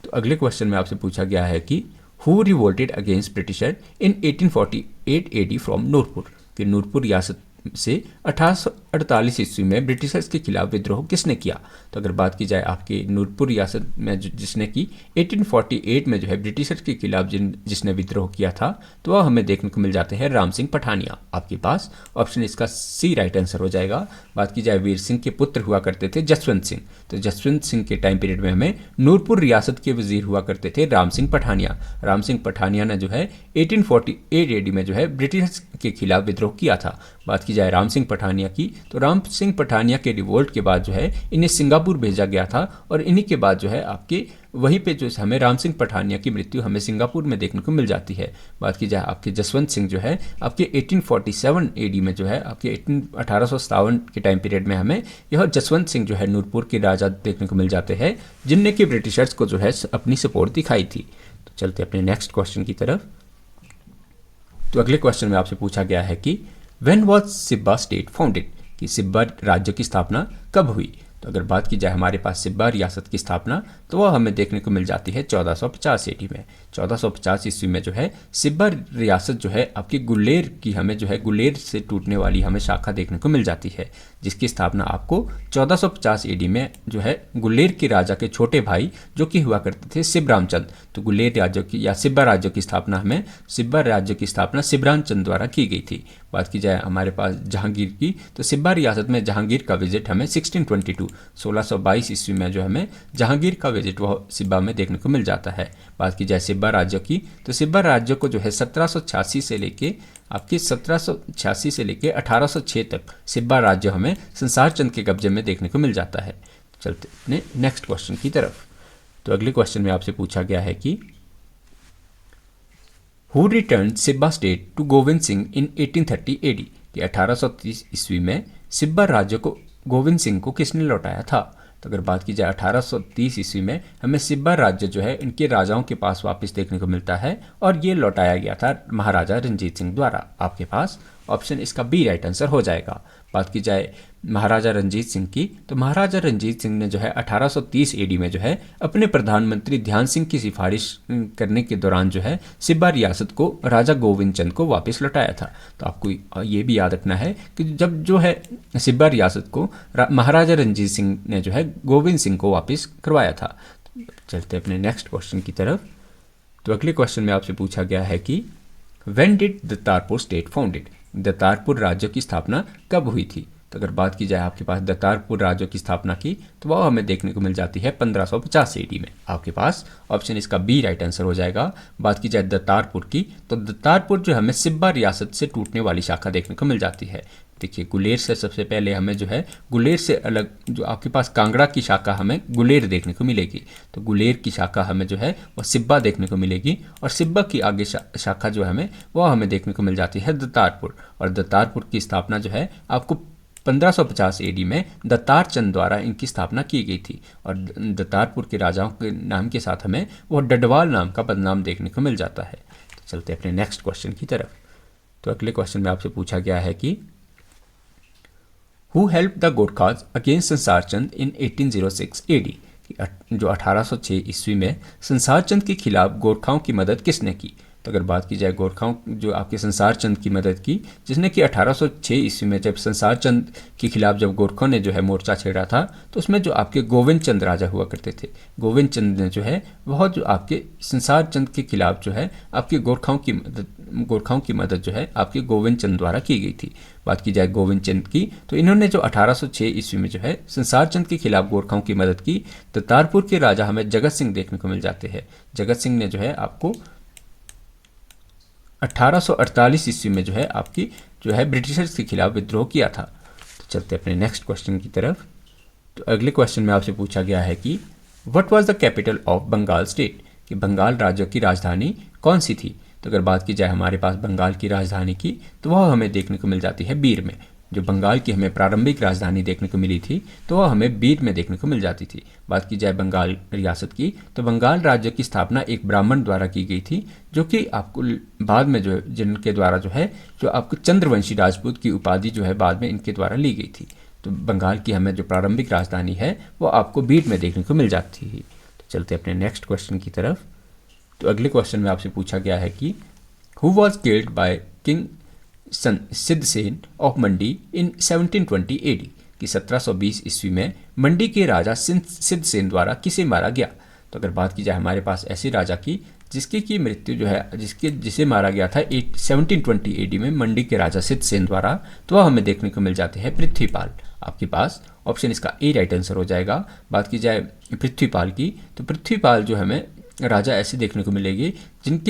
तो अगले क्वेश्चन में आपसे पूछा गया है कि who revolted against Britisher in 1848 AD from Nurpur, कि नूरपुर रियासत से 1848 ईस्वी में ब्रिटिशर्स के खिलाफ विद्रोह किसने किया। तो अगर बात की जाए आपके नूरपुर रियासत में जिसने की 1848 में जो है ब्रिटिशर्स के खिलाफ जिसने विद्रोह किया था तो वह हमें देखने को मिल जाते हैं राम सिंह पठानिया। आपके पास ऑप्शन इसका सी राइट आंसर हो जाएगा। बात की जाए वीर सिंह के पुत्र हुआ करते थे जसवंत सिंह। तो जसवंत सिंह के टाइम पीरियड में हमें नूरपुर रियासत के वजीर हुआ करते थे राम सिंह पठानिया। राम सिंह पठानिया ने जो है 1848 एडी में जो है ब्रिटिश के खिलाफ विद्रोह किया था। बात की जाए राम सिंह पठानिया की तो राम सिंह पठानिया के रिवोल्ट के बाद जो है इन्हें सिंगापुर भेजा गया था और इन्हीं के बाद जो है आपके वहीं पे जो हमें राम सिंह पठानिया की मृत्यु हमें सिंगापुर में देखने को मिल जाती है। बात की जाए आपके जसवंत सिंह जो है आपके 1847 एडी में जो है आपके 1857 के टाइम पीरियड में हमें यह जसवंत सिंह जो है नूरपुर के राजा देखने को मिल जाते हैं जिनने कि ब्रिटिशर्स को जो है अपनी सपोर्ट दिखाई थी। तो चलते अपने नेक्स्ट क्वेश्चन की तरफ। तो अगले क्वेश्चन में आपसे पूछा गया है कि व्हेन वाज सिब्बा स्टेट फाउंडेड, कि सिब्बा राज्य की स्थापना कब हुई। तो अगर बात की जाए हमारे पास सिब्बा रियासत की स्थापना तो वह हमें देखने को मिल जाती है 1450 ईस्वी में। 1450 ईस्वी में जो है सिब्बा रियासत जो है आपकी गुलेर की हमें जो है गुलेर से टूटने वाली हमें शाखा देखने को मिल जाती है जिसकी स्थापना आपको 1450 एडी में जो है गुलेर के राजा के छोटे भाई जो कि हुआ करते थे शिवराम चंद। तो गुलेर राज्य की या सिब्बा राज्य की स्थापना हमें सिब्बा राज्य की स्थापना शिवराम चंद द्वारा की गई थी। बात की जाए हमारे पास जहांगीर की तो सिब्बा रियासत में जहांगीर का विजिट हमें 1622 ईस्वी में जो हमें जहांगीर का विजिट वह सिब्बा में देखने को मिल जाता है। बात की जाए सिब्बा राज्य की तो सिब्बा राज्य को जो है 1786 से लेके 1806 तक सिब्बा राज्य हमें संसार चंद के कब्जे में देखने को मिल जाता है। चलते अपने नेक्स्ट क्वेश्चन की तरफ। तो अगले क्वेश्चन में आपसे पूछा गया है कि who returned Sibba state to Govind Singh in 1830 AD, कि 1830 ईस्वी में सिब्बा राज्य को गोविंद सिंह को किसने लौटाया था। तो अगर बात की जाए 1830 ईस्वी में हमें सिब्बा राज्य जो है इनके राजाओं के पास वापस देखने को मिलता है और ये लौटाया गया था महाराजा रणजीत सिंह द्वारा। आपके पास ऑप्शन इसका बी राइट आंसर हो जाएगा। बात की जाए महाराजा रंजीत सिंह की, तो महाराजा रंजीत सिंह ने जो है 1830 एडी में जो है अपने प्रधानमंत्री ध्यान सिंह की सिफारिश करने के दौरान जो है सिब्बा रियासत को राजा गोविंद चंद को वापस लौटाया था। तो आपको ये भी याद रखना है कि जब जो है सिब्बा रियासत को महाराजा रंजीत सिंह ने जो है गोविंद सिंह को वापस करवाया था। चलते अपने नेक्स्ट क्वेश्चन की तरफ। तो अगले क्वेश्चन में आपसे पूछा गया है कि व्हेन डिड दत्तारपुर स्टेट फाउंडेड, दत्तारपुर राज्य की स्थापना कब हुई थी। तो अगर बात की जाए आपके पास दत्तारपुर राज्य की स्थापना की, तो वह हमें देखने को मिल जाती है 1550 एडी में। आपके पास ऑप्शन इसका बी राइट आंसर हो जाएगा। बात की जाए दत्तारपुर की, तो दत्तारपुर जो हमें सिब्बा रियासत से टूटने वाली शाखा देखने को मिल जाती है। देखिए गुलेर से सबसे पहले हमें जो है गुलेर से अलग जो आपके पास कांगड़ा की शाखा हमें गुलेर देखने को मिलेगी। तो गुलेर की शाखा हमें जो है वह सिब्बा देखने को मिलेगी, और सिब्बा की आगे शाखा जो हमें वह हमें देखने को मिल जाती है दत्तारपुर। और दत्तारपुर की स्थापना जो है आपको 1550 एडी में दत्तार चंद द्वारा इनकी स्थापना की गई थी। और दत्तारपुर के राजाओं के नाम के साथ हमें वह डडवाल नाम का बदनाम देखने को मिल जाता है। तो चलते अपने नेक्स्ट क्वेश्चन की तरफ। तो अगले क्वेश्चन में आपसे पूछा गया है कि who help the Gorkhas against संसार चंद इन 1806 एडी, जो 1806 ईस्वी में संसार चंद के खिलाफ गोरखाओं की मदद किसने की। तो अगर बात की जाए गोरखाओं जो आपके संसार चंद की मदद की, जिसने कि 1806 ईस्वी में जब संसार चंद के खिलाफ जब गोरखों ने जो है मोर्चा छेड़ा था, तो उसमें जो आपके गोविंद चंद राजा हुआ करते थे, गोविंद चंद ने जो है वह जो आपके संसार चंद के खिलाफ जो है आपके गोरखाओं की मदद जो है आपके गोविंद चंद द्वारा की गई थी। बात की जाए गोविंद चंद की, तो इन्होंने जो 1806 ईस्वी में जो है संसार चंद के खिलाफ गोरखाओं की मदद की। दत्तारपुर के राजा हमें जगत सिंह देखने को मिल जाते हैं। जगत सिंह ने जो है आपको 1848 ईस्वी में जो है आपकी जो है ब्रिटिशर्स के खिलाफ विद्रोह किया था। तो चलते अपने नेक्स्ट क्वेश्चन की तरफ। तो अगले क्वेश्चन में आपसे पूछा गया है कि what was the capital of Bengal state, कि बंगाल राज्य की राजधानी कौन सी थी। तो अगर बात की जाए हमारे पास बंगाल की राजधानी की, तो वह हमें देखने को मिल जाती है बीर में। जो बंगाल की हमें प्रारंभिक राजधानी देखने को मिली थी, तो वह हमें बीर में देखने को मिल जाती थी। बात की जाए बंगाल रियासत की, तो बंगाल राज्य की स्थापना एक ब्राह्मण द्वारा की गई थी, जो कि आपको बाद में जो जिनके द्वारा जो है जो आपको चंद्रवंशी राजपूत की उपाधि जो है बाद में इनके द्वारा ली गई थी। तो बंगाल की हमें जो प्रारंभिक राजधानी है वो आपको बीर में देखने को मिल जाती है। तो चलते अपने नेक्स्ट क्वेश्चन की तरफ। तो अगले क्वेश्चन में आपसे पूछा गया है कि who was killed by king Siddh Sen of Mandi in 1720 AD, कि 1720 ईस्वी में मंडी के राजा सिद्ध सेन द्वारा किसे मारा गया। तो अगर बात की जाए हमारे पास ऐसे राजा की जिसकी की मृत्यु जो है जिसे मारा गया था 1720 एडी में मंडी के राजा सिद्ध सेन द्वारा, तो वह हमें देखने को मिल जाते हैं पृथ्वीपाल। आपके पास ऑप्शन इसका ए राइट आंसर हो जाएगा। बात की जाए पृथ्वीपाल की, तो पृथ्वीपाल जो हमें राजा ऐसे देखने को मिलेगी जिन्हें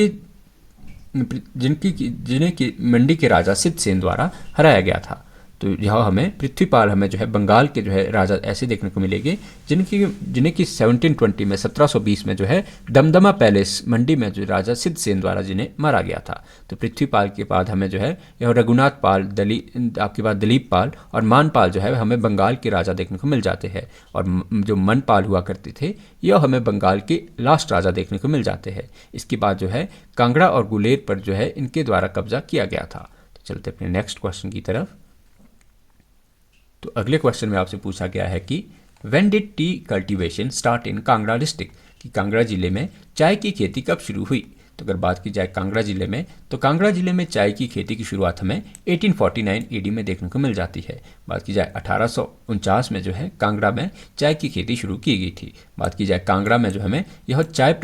कि मंडी के राजा सिद्ध सेन द्वारा हराया गया था। तो यह हमें पृथ्वीपाल हमें जो है बंगाल के जो है राजा ऐसे देखने को मिलेंगे जिन्हें कि 1720 में 1720 में जो है दमदमा पैलेस मंडी में जो राजा सिद्ध सेन द्वारा जिन्हें मारा गया था। तो पृथ्वीपाल के बाद हमें जो है यह रघुनाथ पाल, आपके बाद दिलीप पाल और मानपाल जो है हमें बंगाल के राजा देखने को मिल जाते हैं। और जो मनपाल हुआ करते थे यह हमें बंगाल के लास्ट राजा देखने को मिल जाते हैं। इसके बाद जो है कांगड़ा और गुलेर पर जो है इनके द्वारा कब्जा किया गया था। तो चलते अपने नेक्स्ट क्वेश्चन की तरफ। तो अगले क्वेश्चन में आपसे पूछा गया है कि when did T cultivation start in Kangra district, कि कांगड़ा जिले में चाय की खेती कब शुरू हुई। तो अगर बात की जाए कांगड़ा जिले में, तो कांगड़ा जिले में चाय की खेती की शुरुआत हमें 1849 एडी में देखने को मिल जाती है। बात की जाए 1849 में जो है कांगड़ा में चाय की खेती शुरू की गई थी। बात की जाए कांगड़ा में जो हमें यह चाय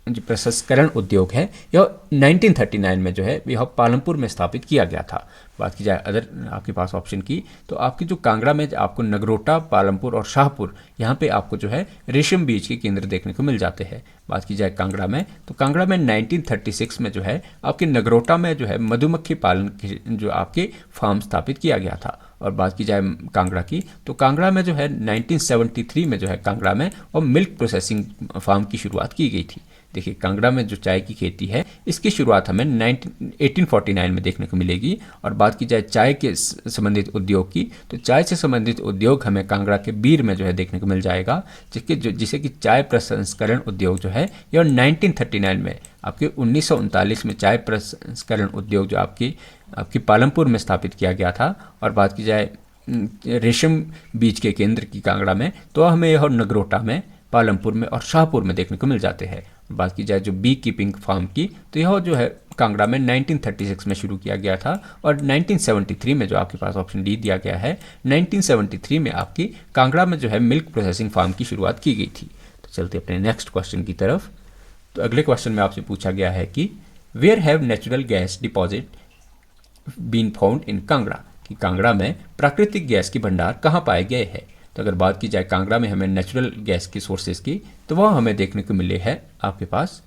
जो प्रसंस्करण उद्योग है यह 1939 में जो है यह पालमपुर में स्थापित किया गया था। बात की जाए अदर आपके पास ऑप्शन की, तो आपकी जो कांगड़ा में आपको नगरोटा, पालमपुर और शाहपुर यहाँ पे आपको जो है रेशम बीज के केंद्र देखने को मिल जाते हैं। बात की जाए कांगड़ा में, तो कांगड़ा में 1936 में जो है आपके नगरोटा में जो है मधुमक्खी पालन के जो आपके फार्म स्थापित किया गया था। और बात की जाए कांगड़ा की, तो कांगड़ा में जो है 1973 में जो है कांगड़ा में और मिल्क प्रोसेसिंग फार्म की शुरुआत की गई थी। देखिए कांगड़ा में जो चाय की खेती है इसकी शुरुआत हमें 1849 में देखने को मिलेगी। और बात की जाए चाय के संबंधित उद्योग की, तो चाय से संबंधित उद्योग हमें कांगड़ा के बीर में जो है देखने को मिल जाएगा, जिसे कि चाय प्रसंस्करण उद्योग जो है यह 1939 में आपके 1939 में चाय प्रसंस्करण उद्योग जो आपकी पालमपुर में स्थापित किया गया था। और बात की जाए रेशम बीज के केंद्र की कांगड़ा में, तो हमें यह नगरोटा में, पालमपुर में और शाहपुर में देखने को मिल जाते हैं। बात की जाए जो बी कीपिंग फार्म की, तो यह जो है कांगड़ा में 1936 में शुरू किया गया था। और 1973 में जो आपके पास ऑप्शन डी दिया गया है, 1973 में आपकी कांगड़ा में जो है मिल्क प्रोसेसिंग फार्म की शुरुआत की गई थी। तो चलते अपने नेक्स्ट क्वेश्चन की तरफ। तो अगले क्वेश्चन में आपसे पूछा गया है कि where have natural gas deposit been found in Kangra, कि कांगड़ा में प्राकृतिक गैस की भंडार कहाँ पाए गए हैं। तो अगर बात की जाए कांगड़ा में हमें नेचुरल गैस की सोर्सेज की, तो वह हमें देखने को मिले हैं आपके पास,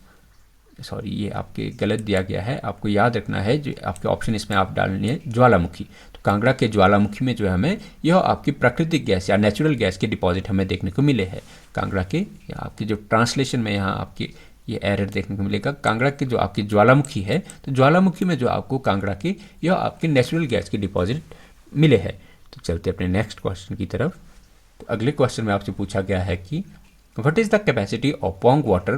सॉरी ये आपके गलत दिया गया है, आपको याद रखना है जो आपके ऑप्शन इसमें आप डालनी है ज्वालामुखी। तो कांगड़ा के ज्वालामुखी में जो है हमें यह आपकी प्राकृतिक गैस या नेचुरल गैस के डिपॉजिट हमें देखने को मिले हैं। कांगड़ा के आपकी जो ट्रांसलेशन में यहाँ आपकी ये एरर देखने को मिलेगा, कांगड़ा के जो आपकी ज्वालामुखी है, तो ज्वालामुखी में जो आपको कांगड़ा की यह आपके नेचुरल गैस के डिपॉजिट मिले हैं। तो चलते अपने नेक्स्ट क्वेश्चन की तरफ। तो अगले क्वेश्चन में आपसे पूछा गया है कि what is the capacity of Pong water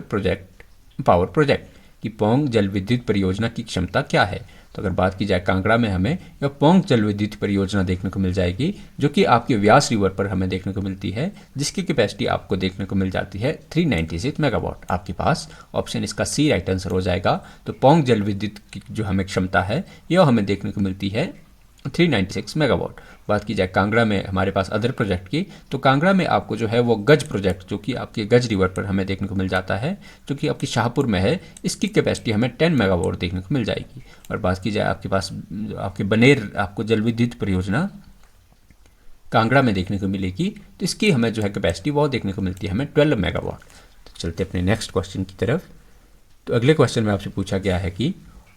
power project, कि पोंग जल विद्युत परियोजना की क्षमता क्या है। तो अगर बात की जाए कांगड़ा में हमें यह पोंग जल विद्युत परियोजना देखने को मिल जाएगी, जो कि आपके व्यास रिवर पर हमें देखने को मिलती है, जिसकी कैपेसिटी आपको देखने को मिल जाती है 396 मेगावाट। आपके पास ऑप्शन इसका सी राइट आंसर हो जाएगा। तो पोंग जल विद्युत की जो हमें क्षमता है यह हमें देखने को मिलती है 396 मेगावाट। बात की जाए कांगड़ा में हमारे पास अदर प्रोजेक्ट की, तो कांगड़ा में आपको जो है वो गज प्रोजेक्ट जो कि आपके गज रिवर पर हमें देखने को मिल जाता है, जो कि आपकी शाहपुर में है, इसकी कैपेसिटी हमें 10 मेगावाट देखने को मिल जाएगी। और बात की जाए आपके पास आपके बनेर आपको जल विद्युत परियोजना कांगड़ा में देखने को मिलेगी, तो इसकी हमें जो है कैपेसिटी वो देखने को मिलती है हमें 12 मेगावाट। तो चलते अपने नेक्स्ट क्वेश्चन की तरफ। तो अगले क्वेश्चन में आपसे पूछा गया है कि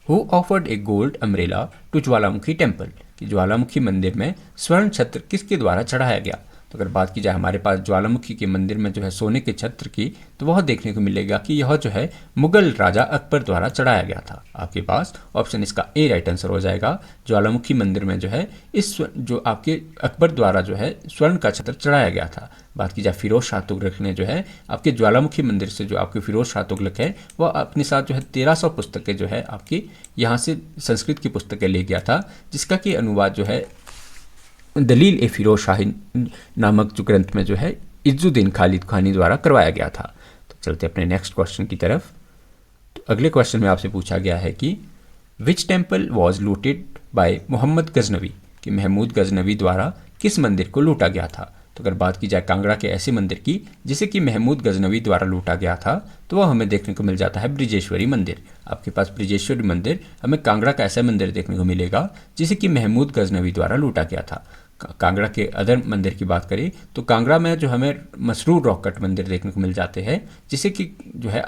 who offered a gold umbrella to Jwalamukhi temple, कि ज्वालामुखी मंदिर में स्वर्ण छत्र किसके द्वारा चढ़ाया गया। तो अगर बात की जाए हमारे पास ज्वालामुखी के मंदिर में जो है सोने के छत्र की, तो वह देखने को मिलेगा कि यह जो है मुगल राजा अकबर द्वारा चढ़ाया गया था। आपके पास ऑप्शन इसका ए राइट आंसर हो जाएगा। ज्वालामुखी मंदिर में जो है इस जो आपके अकबर द्वारा जो है स्वर्ण का छत्र चढ़ाया गया था। बात की जाए फिरोज शाह तुगलक ने जो है आपके ज्वालामुखी मंदिर से जो आपके फिरोज शाह तुगलक है वह अपने साथ जो है 1300 पुस्तकें जो है आपकी यहाँ से संस्कृत की पुस्तकें ले गया था, जिसका कि अनुवाद जो है दलील ए फिरोज शाही नामक जो ग्रंथ में जो है इज्जुद्दीन खालिद खानी द्वारा करवाया गया था। तो चलते अपने नेक्स्ट क्वेश्चन की तरफ। तो अगले क्वेश्चन में आपसे पूछा गया है कि which temple was looted by Mohammad Ghaznavi, कि महमूद गजनवी द्वारा किस मंदिर को लूटा गया था। तो अगर बात की जाए कांगड़ा के ऐसे मंदिर की जिसे कि महमूद गजनवी द्वारा लूटा गया था, तो वह हमें देखने को मिल जाता है ब्रिजेश्वरी मंदिर। आपके पास ब्रिजेश्वरी मंदिर हमें कांगड़ा का ऐसा मंदिर देखने को मिलेगा जिसे कि महमूद गजनवी द्वारा लूटा गया था। कांगड़ा के अदर मंदिर की बात करें तो कांगड़ा में जो हमें मसरूर रॉक कट मंदिर देखने को मिल जाते हैं, जिसे कि जो है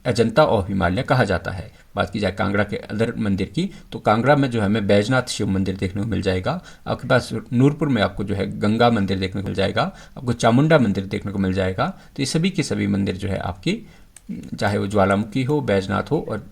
अजंता और हिमालय कहा जाता है। बात की जाए कांगड़ा के अदर मंदिर की, तो कांगड़ा में जो हमें बैजनाथ शिव मंदिर देखने को मिल जाएगा। आपके पास नूरपुर में आपको जो है गंगा मंदिर देखने को मिल जाएगा, आपको चामुंडा मंदिर देखने को मिल जाएगा। तो ये सभी के सभी मंदिर जो है आपकी, चाहे वो ज्वालामुखी हो, बैजनाथ हो, और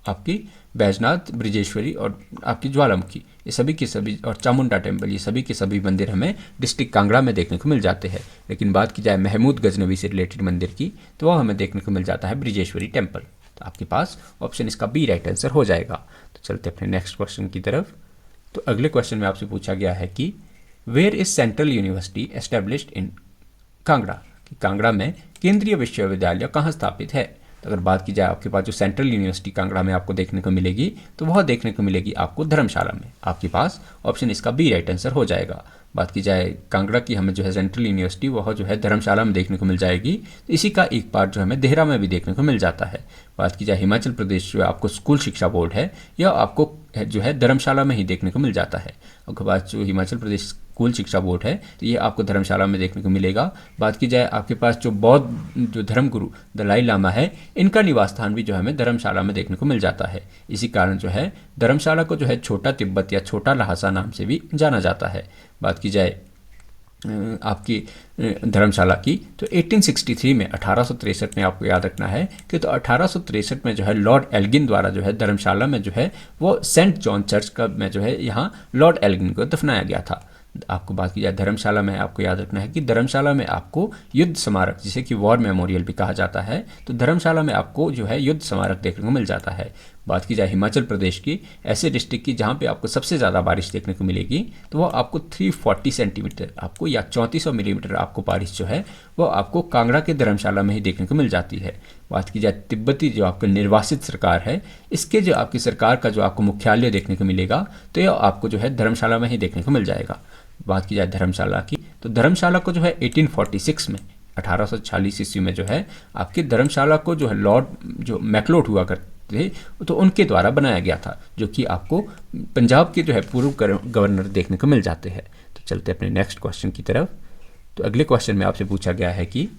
आपकी बैजनाथ, ब्रिजेश्वरी और आपकी ज्वालामुखी, ये सभी के सभी, और चामुंडा टेम्पल, ये सभी के सभी मंदिर हमें डिस्ट्रिक्ट कांगड़ा में देखने को मिल जाते हैं। लेकिन बात की जाए महमूद गजनवी से रिलेटेड मंदिर की, तो वह हमें देखने को मिल जाता है ब्रिजेश्वरी टेम्पल। तो आपके पास ऑप्शन इसका बी राइट आंसर हो जाएगा। तो चलते अपने नेक्स्ट क्वेश्चन की तरफ। तो अगले क्वेश्चन में आपसे पूछा गया है कि where is central university established in Kangra, कि कांगड़ा में केंद्रीय विश्वविद्यालय कहाँ स्थापित है। तो अगर बात की जाए आपके पास जो सेंट्रल यूनिवर्सिटी कांगड़ा में आपको देखने को मिलेगी, तो वह देखने को मिलेगी आपको धर्मशाला में। आपके पास ऑप्शन इसका बी राइट आंसर हो जाएगा। बात की जाए कांगड़ा की हमें जो है सेंट्रल यूनिवर्सिटी वह जो है धर्मशाला में देखने को मिल जाएगी। तो इसी का एक पार्ट जो हमें देहरा में भी देखने को मिल जाता है। बात की जाए हिमाचल प्रदेश जो आपको स्कूल शिक्षा बोर्ड है, यह आपको जो है धर्मशाला में ही देखने को मिल जाता है। उसके बाद जो हिमाचल प्रदेश स्कूल शिक्षा बोर्ड है, तो ये आपको धर्मशाला में देखने को मिलेगा। बात की जाए आपके पास जो बौद्ध जो धर्मगुरु दलाई लामा है, इनका निवास स्थान भी जो हमें धर्मशाला में देखने को मिल जाता है। इसी कारण जो है धर्मशाला को जो है छोटा तिब्बत या छोटा लहासा नाम से भी जाना जाता है। बात की जाए आपकी धर्मशाला की, तो 1863 में 1863 में आपको याद रखना है कि तो 1863 में जो है लॉर्ड एल्गिन द्वारा जो है धर्मशाला में जो है वो सेंट जॉन चर्च का में जो है यहाँ लॉर्ड एल्गिन को दफनाया गया था। आपको बात की जाए धर्मशाला में, आपको याद रखना है कि धर्मशाला में आपको युद्ध स्मारक, जिसे कि वॉर मेमोरियल भी कहा जाता है, तो धर्मशाला में आपको जो है युद्ध स्मारक देखने को मिल जाता है। बात की जाए हिमाचल प्रदेश की ऐसे डिस्ट्रिक्ट की जहाँ पे आपको सबसे ज़्यादा बारिश देखने को मिलेगी, तो वो आपको 340 सेंटीमीटर आपको या 3400 मिलीमीटर आपको बारिश जो है वो आपको कांगड़ा के धर्मशाला में ही देखने को मिल जाती है। बात की जाए तिब्बती जो आपका निर्वासित सरकार है, इसके जो आपकी सरकार का जो आपको मुख्यालय देखने को मिलेगा, तो यह आपको जो है धर्मशाला में ही देखने को मिल जाएगा। बात की जाए धर्मशाला की, तो धर्मशाला को जो है 1846 में 1846 ईस्वी में जो है आपकी धर्मशाला को जो है लॉर्ड जो मैकलोड हुआ करते थे, तो उनके द्वारा बनाया गया था, जो कि आपको पंजाब के जो है पूर्व गवर्नर देखने को मिल जाते हैं। तो चलते अपने नेक्स्ट क्वेश्चन की तरफ। तो अगले क्वेश्चन में आपसे पूछा गया है कि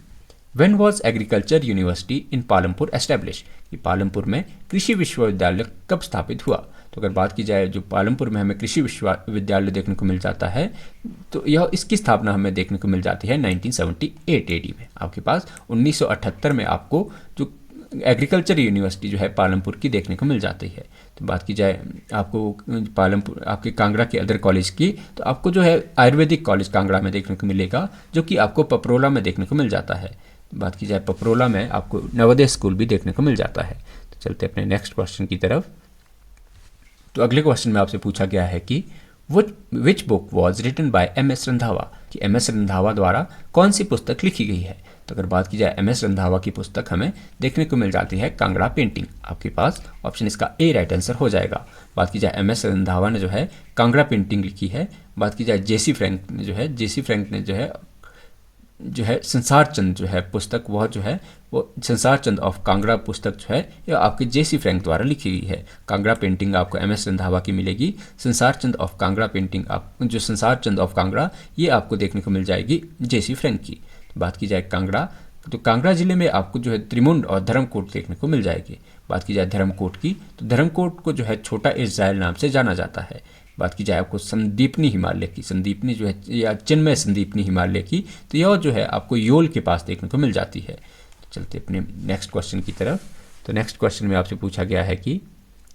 when was agriculture university in Palampur establish, कि पालमपुर में कृषि विश्वविद्यालय कब स्थापित हुआ। तो अगर बात की जाए जो पालमपुर में हमें कृषि विश्वविद्यालय देखने को मिल जाता है, तो यह इसकी स्थापना हमें देखने को मिल जाती है 1978 एडी में। आपके पास 1978 में आपको जो एग्रीकल्चर यूनिवर्सिटी जो है पालमपुर की देखने को मिल जाती है। तो बात की जाए आपको पालमपुर आपके कांगड़ा के अदर कॉलेज की, तो आपको जो है आयुर्वेदिक कॉलेज कांगड़ा में देखने को मिलेगा, जो कि आपको पपरोला में देखने को मिल जाता है। बात की जाए पपरोला में आपको नवोदय स्कूल भी देखने को मिल जाता है। तो चलते अपने नेक्स्ट क्वेश्चन की तरफ। तो अगले क्वेश्चन में आपसे पूछा गया है कि which book was written by M S. Randhawa, कि एम.एस. रंधावा द्वारा कौन सी पुस्तक लिखी गई है। तो अगर बात की जाए एम.एस. रंधावा की पुस्तक हमें देखने को मिल जाती है कांगड़ा पेंटिंग। आपके पास ऑप्शन इसका ए राइट आंसर हो जाएगा। बात की जाए एम.एस. रंधावा ने जो है कांगड़ा पेंटिंग लिखी है। बात की जाए जेसी फ्रैंक ने जो है संसार चंद जो है पुस्तक, वह जो है वो संसार चंद ऑफ कांगड़ा पुस्तक जो है यह आपके जेसी फ्रैंक द्वारा लिखी गई है। कांगड़ा पेंटिंग आपको एम.एस. रंधावा की मिलेगी। संसार चंद ऑफ कांगड़ा पेंटिंग जो संसार चंद ऑफ कांगड़ा, ये आपको देखने को मिल जाएगी जेसी फ्रैंक की। बात की जाए कांगड़ा, तो कांगड़ा जिले में आपको जो है त्रिमुंड और धर्मकोट देखने को मिल जाएगी। बात की जाए धर्मकोट की, तो धर्मकोट को जो है छोटा इज़राइल नाम से जाना जाता है। बात की जाए आपको संदीपनी हिमालय की, संदीपनी जो है या चिन्मय संदीपनी हिमालय की, तो यह जो है आपको योल के पास देखने को मिल जाती है। तो चलते अपने नेक्स्ट क्वेश्चन की तरफ। तो नेक्स्ट क्वेश्चन में आपसे पूछा गया है कि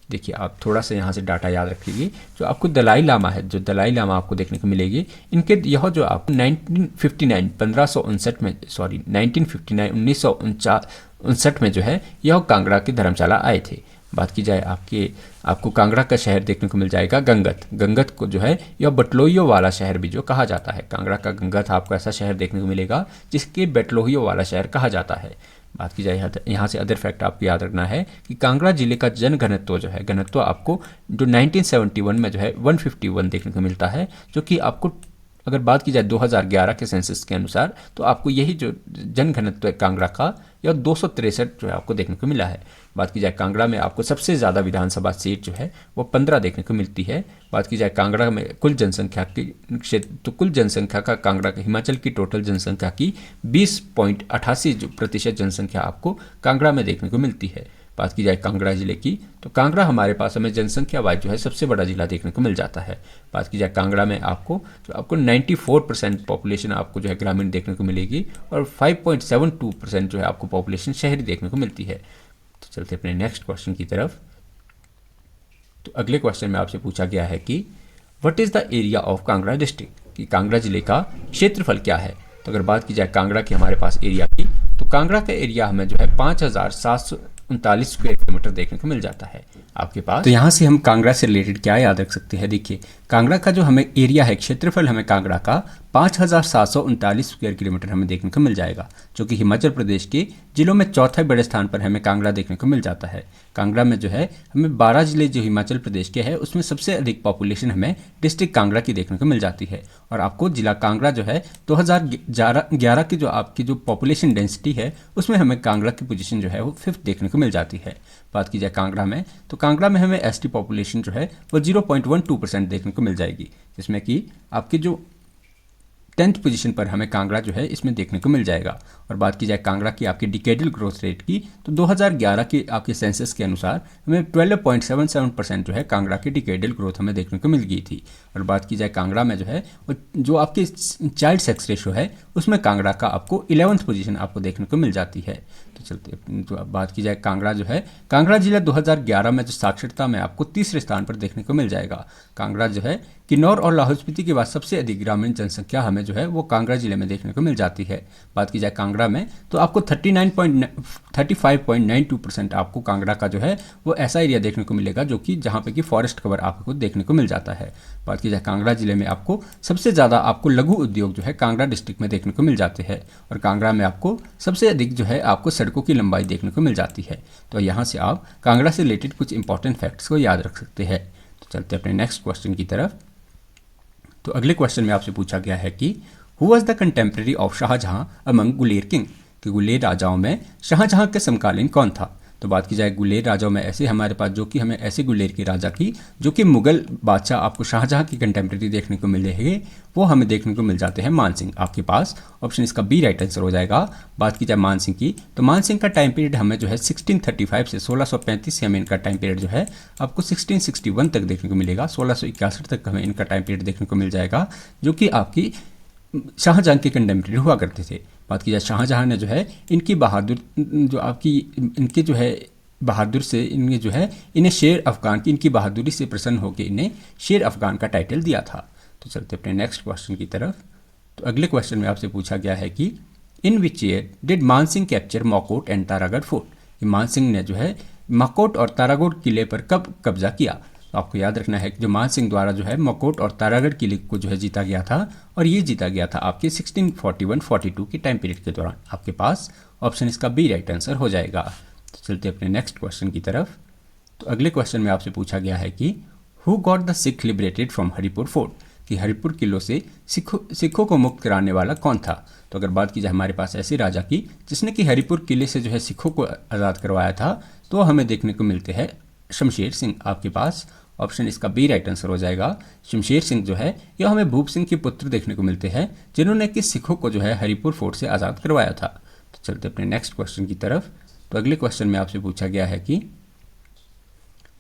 देखिए आप थोड़ा सा यहाँ से डाटा याद रखिए। जो आपको दलाई लामा है, जो दलाई लामा आपको देखने को मिलेगी, इनके यह जो आपको 1959 में जो है यह कांगड़ा की धर्मशाला आए थे। बात की जाए आपको कांगड़ा का शहर देखने को मिल जाएगा गंगत को जो है यह बटलोहियों वाला शहर भी जो कहा जाता है। कांगड़ा का गंगत आपको ऐसा शहर देखने को मिलेगा जिसके बटलोहियों वाला शहर कहा जाता है। बात की जाए यहाँ से अदर फैक्ट आपको याद रखना है कि कांगड़ा जिले का जन घनत्व जो है घनत्व आपको जो 1971 में जो है 151 देखने को मिलता है, जो कि आपको अगर बात की जाए 2011 के सेंसस के अनुसार, तो आपको यही जो जन घनत्व है कांगड़ा का यह 263 जो है आपको देखने को मिला है। बात की जाए कांगड़ा में आपको सबसे ज़्यादा विधानसभा सीट जो है वो 15 देखने को मिलती है। बात की जाए कांगड़ा में कुल जनसंख्या की क्षेत्र, तो कुल जनसंख्या का कांगड़ा का हिमाचल की टोटल जनसंख्या की 20.88% जनसंख्या आपको कांगड़ा में देखने को मिलती है। बात की जाए कांगड़ा जिले की, तो कांगड़ा हमारे पास हमें जनसंख्या वाइज जो है सबसे बड़ा जिला देखने को मिल जाता है। बात की जाए कांगड़ा में आपको 94% पॉपुलेशन आपको जो है ग्रामीण देखने को मिलेगी और 5.72% जो है आपको पॉपुलेशन शहरी देखने को मिलती है। तो चलते अपने नेक्स्ट क्वेश्चन की तरफ। तो अगले क्वेश्चन में आपसे पूछा गया है कि what is the area of Kangra district, कि कांगड़ा जिले का क्षेत्रफल क्या है। तो अगर बात की जाए कांगड़ा की हमारे पास एरिया की, तो कांगड़ा का एरिया हमें जो है 5739 स्क्वायर किलोमीटर देखने को मिल जाता है आपके पास। तो यहाँ से हम कांगड़ा से रिलेटेड क्या याद रख सकते हैं। देखिए कांगड़ा का जो हमें एरिया है, क्षेत्रफल हमें कांगड़ा का 5739 स्क्वायर किलोमीटर हमें देखने को मिल जाएगा, जो कि हिमाचल प्रदेश के जिलों में चौथे बड़े स्थान पर हमें कांगड़ा देखने को मिल जाता है। कांगड़ा में जो है हमें 12 जिले जो हिमाचल प्रदेश के हैं उसमें सबसे अधिक पॉपुलेशन हमें डिस्ट्रिक्ट कांगड़ा की देखने को मिल जाती है। और आपको जिला कांगड़ा जो है 2011 की जो आपकी जो पॉपुलेशन डेंसिटी है उसमें हमें कांगड़ा की पोजीशन जो है वो 5th देखने को मिल जाती है। बात की जाए कांगड़ा में, तो कांगड़ा में हमें एसटी पॉपुलेशन जो है वो 0.12% देखने को मिल जाएगी, जिसमें कि आपकी जो 10th पोजीशन पर हमें कांगड़ा जो है इसमें देखने को मिल जाएगा। और बात की जाए कांगड़ा की आपकी डिकेडल ग्रोथ रेट की, तो 2011 के आपके सेंसस के अनुसार हमें 12.77% जो है कांगड़ा की डिकेडल ग्रोथ हमें देखने को मिल गई थी। और बात की जाए कांगड़ा में जो है जो आपकी चाइल्ड सेक्स रेशो है उसमें कांगड़ा का आपको 11th पोजीशन आपको देखने को मिल जाती है। तो चलते तो अब बात की जाए कांगड़ा जो है, कांगड़ा जिला 2011 में जो साक्षरता में आपको तीसरे स्थान पर देखने को मिल जाएगा। कांगड़ा जो है किन्नौर और लाहौल स्पीति के बाद सबसे अधिक ग्रामीण जनसंख्या हमें जो है वो कांगड़ा जिले में देखने को मिल जाती है। बात की जाए कांगड़ा में तो आपको 35.92% आपको कांगड़ा का जो है वो ऐसा एरिया देखने को मिलेगा जो कि जहाँ पे कि फॉरेस्ट कवर आपको देखने को मिल जाता है। बात की जाए कांगड़ा जिले में आपको सबसे ज़्यादा आपको लघु उद्योग जो है कांगड़ा डिस्ट्रिक्ट में देखने को मिल जाते हैं। और कांगड़ा में आपको सबसे अधिक जो है आपको सड़कों की लंबाई देखने को मिल जाती है। तो यहाँ से आप कांगड़ा से रिलेटेड कुछ इंपॉर्टेंट फैक्ट्स को याद रख सकते हैं। तो चलते अपने नेक्स्ट क्वेश्चन की तरफ। तो अगले क्वेश्चन में आपसे पूछा गया है कि who was the contemporary of Shahjahan among Guler king, कि गुलेर राजाओं में शाहजहां के समकालीन कौन था। तो बात की जाए गुलेर राजाओं में ऐसे हमारे पास जो कि हमें ऐसे गुलेर के राजा की जो कि मुगल बादशाह आपको शाहजहां की कंटेम्प्रेरी देखने को मिलेंगे, वो हमें देखने को मिल जाते हैं मान सिंह। आपके पास ऑप्शन इसका बी राइट आंसर हो जाएगा। बात की जाए मान सिंह की, तो मान सिंह का टाइम पीरियड हमें जो है 1635 से 1635 से हमें इनका टाइम पीरियड जो है आपको 1661 तक देखने को मिलेगा। 1661 तक हमें इनका टाइम पीरियड देखने को मिल जाएगा जो कि आपकी शाहजहां के कंटेम्प्रेरी हुआ करते थे। बात की जाए शाहजहां ने जो है इनकी बहादुर जो आपकी इनके जो है बहादुर से इन्हें जो है इन्हें शेर अफगान की इनकी बहादुरी से प्रसन्न होकर इन्हें शेर अफगान का टाइटल दिया था। तो चलते अपने नेक्स्ट क्वेश्चन की तरफ। तो अगले क्वेश्चन में आपसे पूछा गया है कि in which year did Man Singh capture Makot and Taragarh fort, Man Singh ने जो है मकोट और तारागढ़ किले पर कब कब्जा किया। तो आपको याद रखना है कि जो मान सिंह द्वारा जो है मकोट और तारागढ़ किले को जो है जीता गया था, और ये जीता गया था आपके 1641-42 के टाइम पीरियड के दौरान। आपके पास ऑप्शन इसका बी राइट आंसर हो जाएगा। तो चलते अपने नेक्स्ट क्वेश्चन की तरफ। तो अगले क्वेश्चन में आपसे पूछा गया है कि who got the Sikh liberated from Haripur fort, कि हरिपुर किलों से सिखों को मुक्त कराने वाला कौन था। तो अगर बात की जाए हमारे पास ऐसे राजा की जिसने कि हरिपुर किले से जो है सिखों को आज़ाद करवाया था, तो हमें देखने को मिलते हैं शमशेर सिंह। आपके पास ऑप्शन इसका बी राइट आंसर हो जाएगा। शमशेर सिंह जो है यह हमें भूप सिंह के पुत्र देखने को मिलते हैं जिन्होंने कि सिखों को जो है हरिपुर फोर्ट से आज़ाद करवाया था। तो चलते अपने नेक्स्ट क्वेश्चन की तरफ। तो अगले क्वेश्चन में आपसे पूछा गया है कि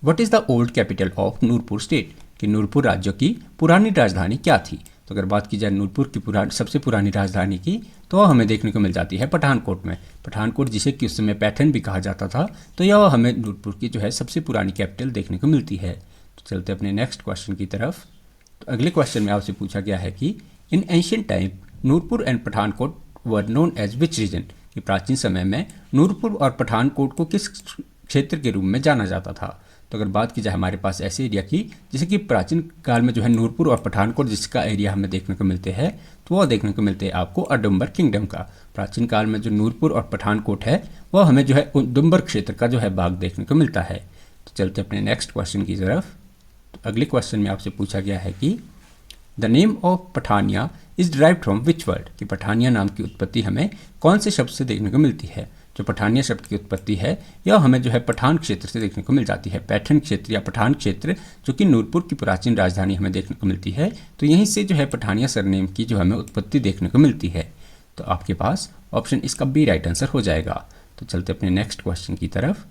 what is the old capital of Nurpur state, कि नूरपुर राज्य की पुरानी राजधानी क्या थी। तो अगर बात की जाए नूरपुर की सबसे पुरानी राजधानी की, तो हमें देखने को मिल जाती है पठानकोट में। पठानकोट जिसे कि उस समय पैठन भी कहा जाता था, तो यह हमें नूरपुर की जो है सबसे पुरानी कैपिटल देखने को मिलती है। तो चलते अपने नेक्स्ट क्वेश्चन की तरफ। तो अगले क्वेश्चन में आपसे पूछा गया है कि in ancient time Nurpur and Pathankot were known as which region, कि प्राचीन समय में नूरपुर और पठानकोट को किस क्षेत्र के रूप में जाना जाता था। तो अगर बात की जाए हमारे पास ऐसे एरिया की जैसे कि प्राचीन काल में जो है नूरपुर और पठानकोट जिसका एरिया हमें देखने को मिलते हैं, तो वह देखने को मिलते हैं आपको अडुम्बर किंगडम का। प्राचीन काल में जो नूरपुर और पठानकोट है वह हमें जो है उदुम्बर क्षेत्र का जो है भाग देखने को मिलता है। तो चलते अपने नेक्स्ट क्वेश्चन की तरफ। तो अगले क्वेश्चन में आपसे पूछा गया है कि the name of Pathania is derived from which word, कि पठानिया नाम की उत्पत्ति हमें कौन से शब्द से देखने को मिलती है। जो पठानिया शब्द की उत्पत्ति है यह हमें जो है पठान क्षेत्र से देखने को मिल जाती है। पैठन क्षेत्र या पठान क्षेत्र जो कि नूरपुर की प्राचीन राजधानी हमें देखने को मिलती है, तो यहीं से जो है पठानिया सरनेम की जो हमें उत्पत्ति देखने को मिलती है। तो आपके पास ऑप्शन इसका बी राइट आंसर हो जाएगा। तो चलते अपने नेक्स्ट क्वेश्चन की तरफ।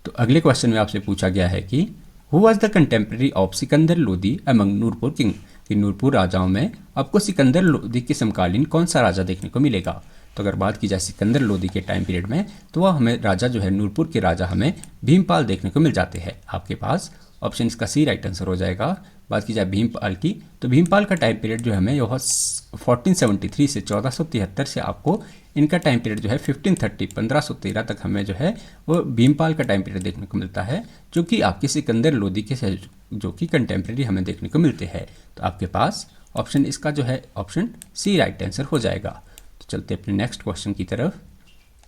तो अगले क्वेश्चन में आपसे पूछा गया है कि who was the contemporary of Sikandar Lodi among Nurpur king, कि नूरपुर राजाओं में आपको सिकंदर लोदी के समकालीन कौन सा राजा देखने को मिलेगा। तो अगर बात की जाए सिकंदर लोदी के टाइम पीरियड में, तो वह हमें राजा जो है नूरपुर के राजा हमें भीमपाल देखने को मिल जाते हैं। आपके पास ऑप्शन इसका सी राइट आंसर हो जाएगा। बात की जाए भीमपाल की, तो भीमपाल का टाइम पीरियड जो हमें यह 1473 से 1473 से आपको इनका टाइम पीरियड जो है 1513 तक हमें जो है वो भीमपाल का टाइम पीरियड देखने को मिलता है, जो कि आपके सिकंदर लोदी के जो कि कंटेम्प्रेरी हमें देखने को मिलते हैं। तो आपके पास ऑप्शन इसका जो है ऑप्शन सी राइट आंसर हो जाएगा। तो चलते अपने नेक्स्ट क्वेश्चन की तरफ।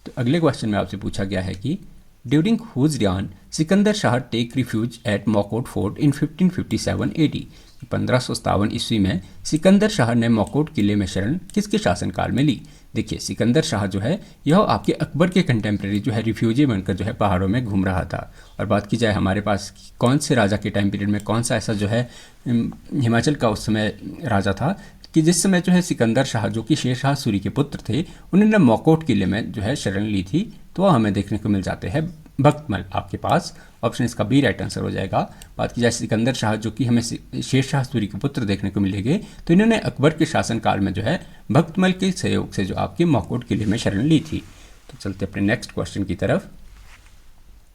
तो अगले क्वेश्चन में आपसे पूछा गया है कि during whose reign Sikandar Shah take refuge at Makot fort in 1557 AD, 1557 ईस्वी में सिकंदर शाह ने मकोट किले में शरण किसके शासनकाल में ली। देखिए सिकंदर शाह जो है यह आपके अकबर के कंटेम्प्रेरी जो है रिफ्यूजी बनकर जो है पहाड़ों में घूम रहा था। और बात की जाए हमारे पास कौन से राजा के टाइम पीरियड में कौन सा ऐसा जो है हिमाचल का उस समय राजा था कि जिस समय जो है सिकंदर शाह जो कि शेर शाह सूरी के पुत्र थे, उन्होंने मौकोट किले में जो है शरण ली थी, तो वह हमें देखने को मिल जाते हैं भक्तमल। आपके पास ऑप्शन इसका बी राइट आंसर हो जाएगा। बात की जाए सिकंदर शाह जो कि हमें शेर शाह सूरी के पुत्र देखने को मिलेंगे, तो इन्होंने अकबर के शासनकाल में जो है भक्तमल के सहयोग से जो आपके मौकोट किले में शरण ली थी। तो चलते अपने नेक्स्ट क्वेश्चन की तरफ।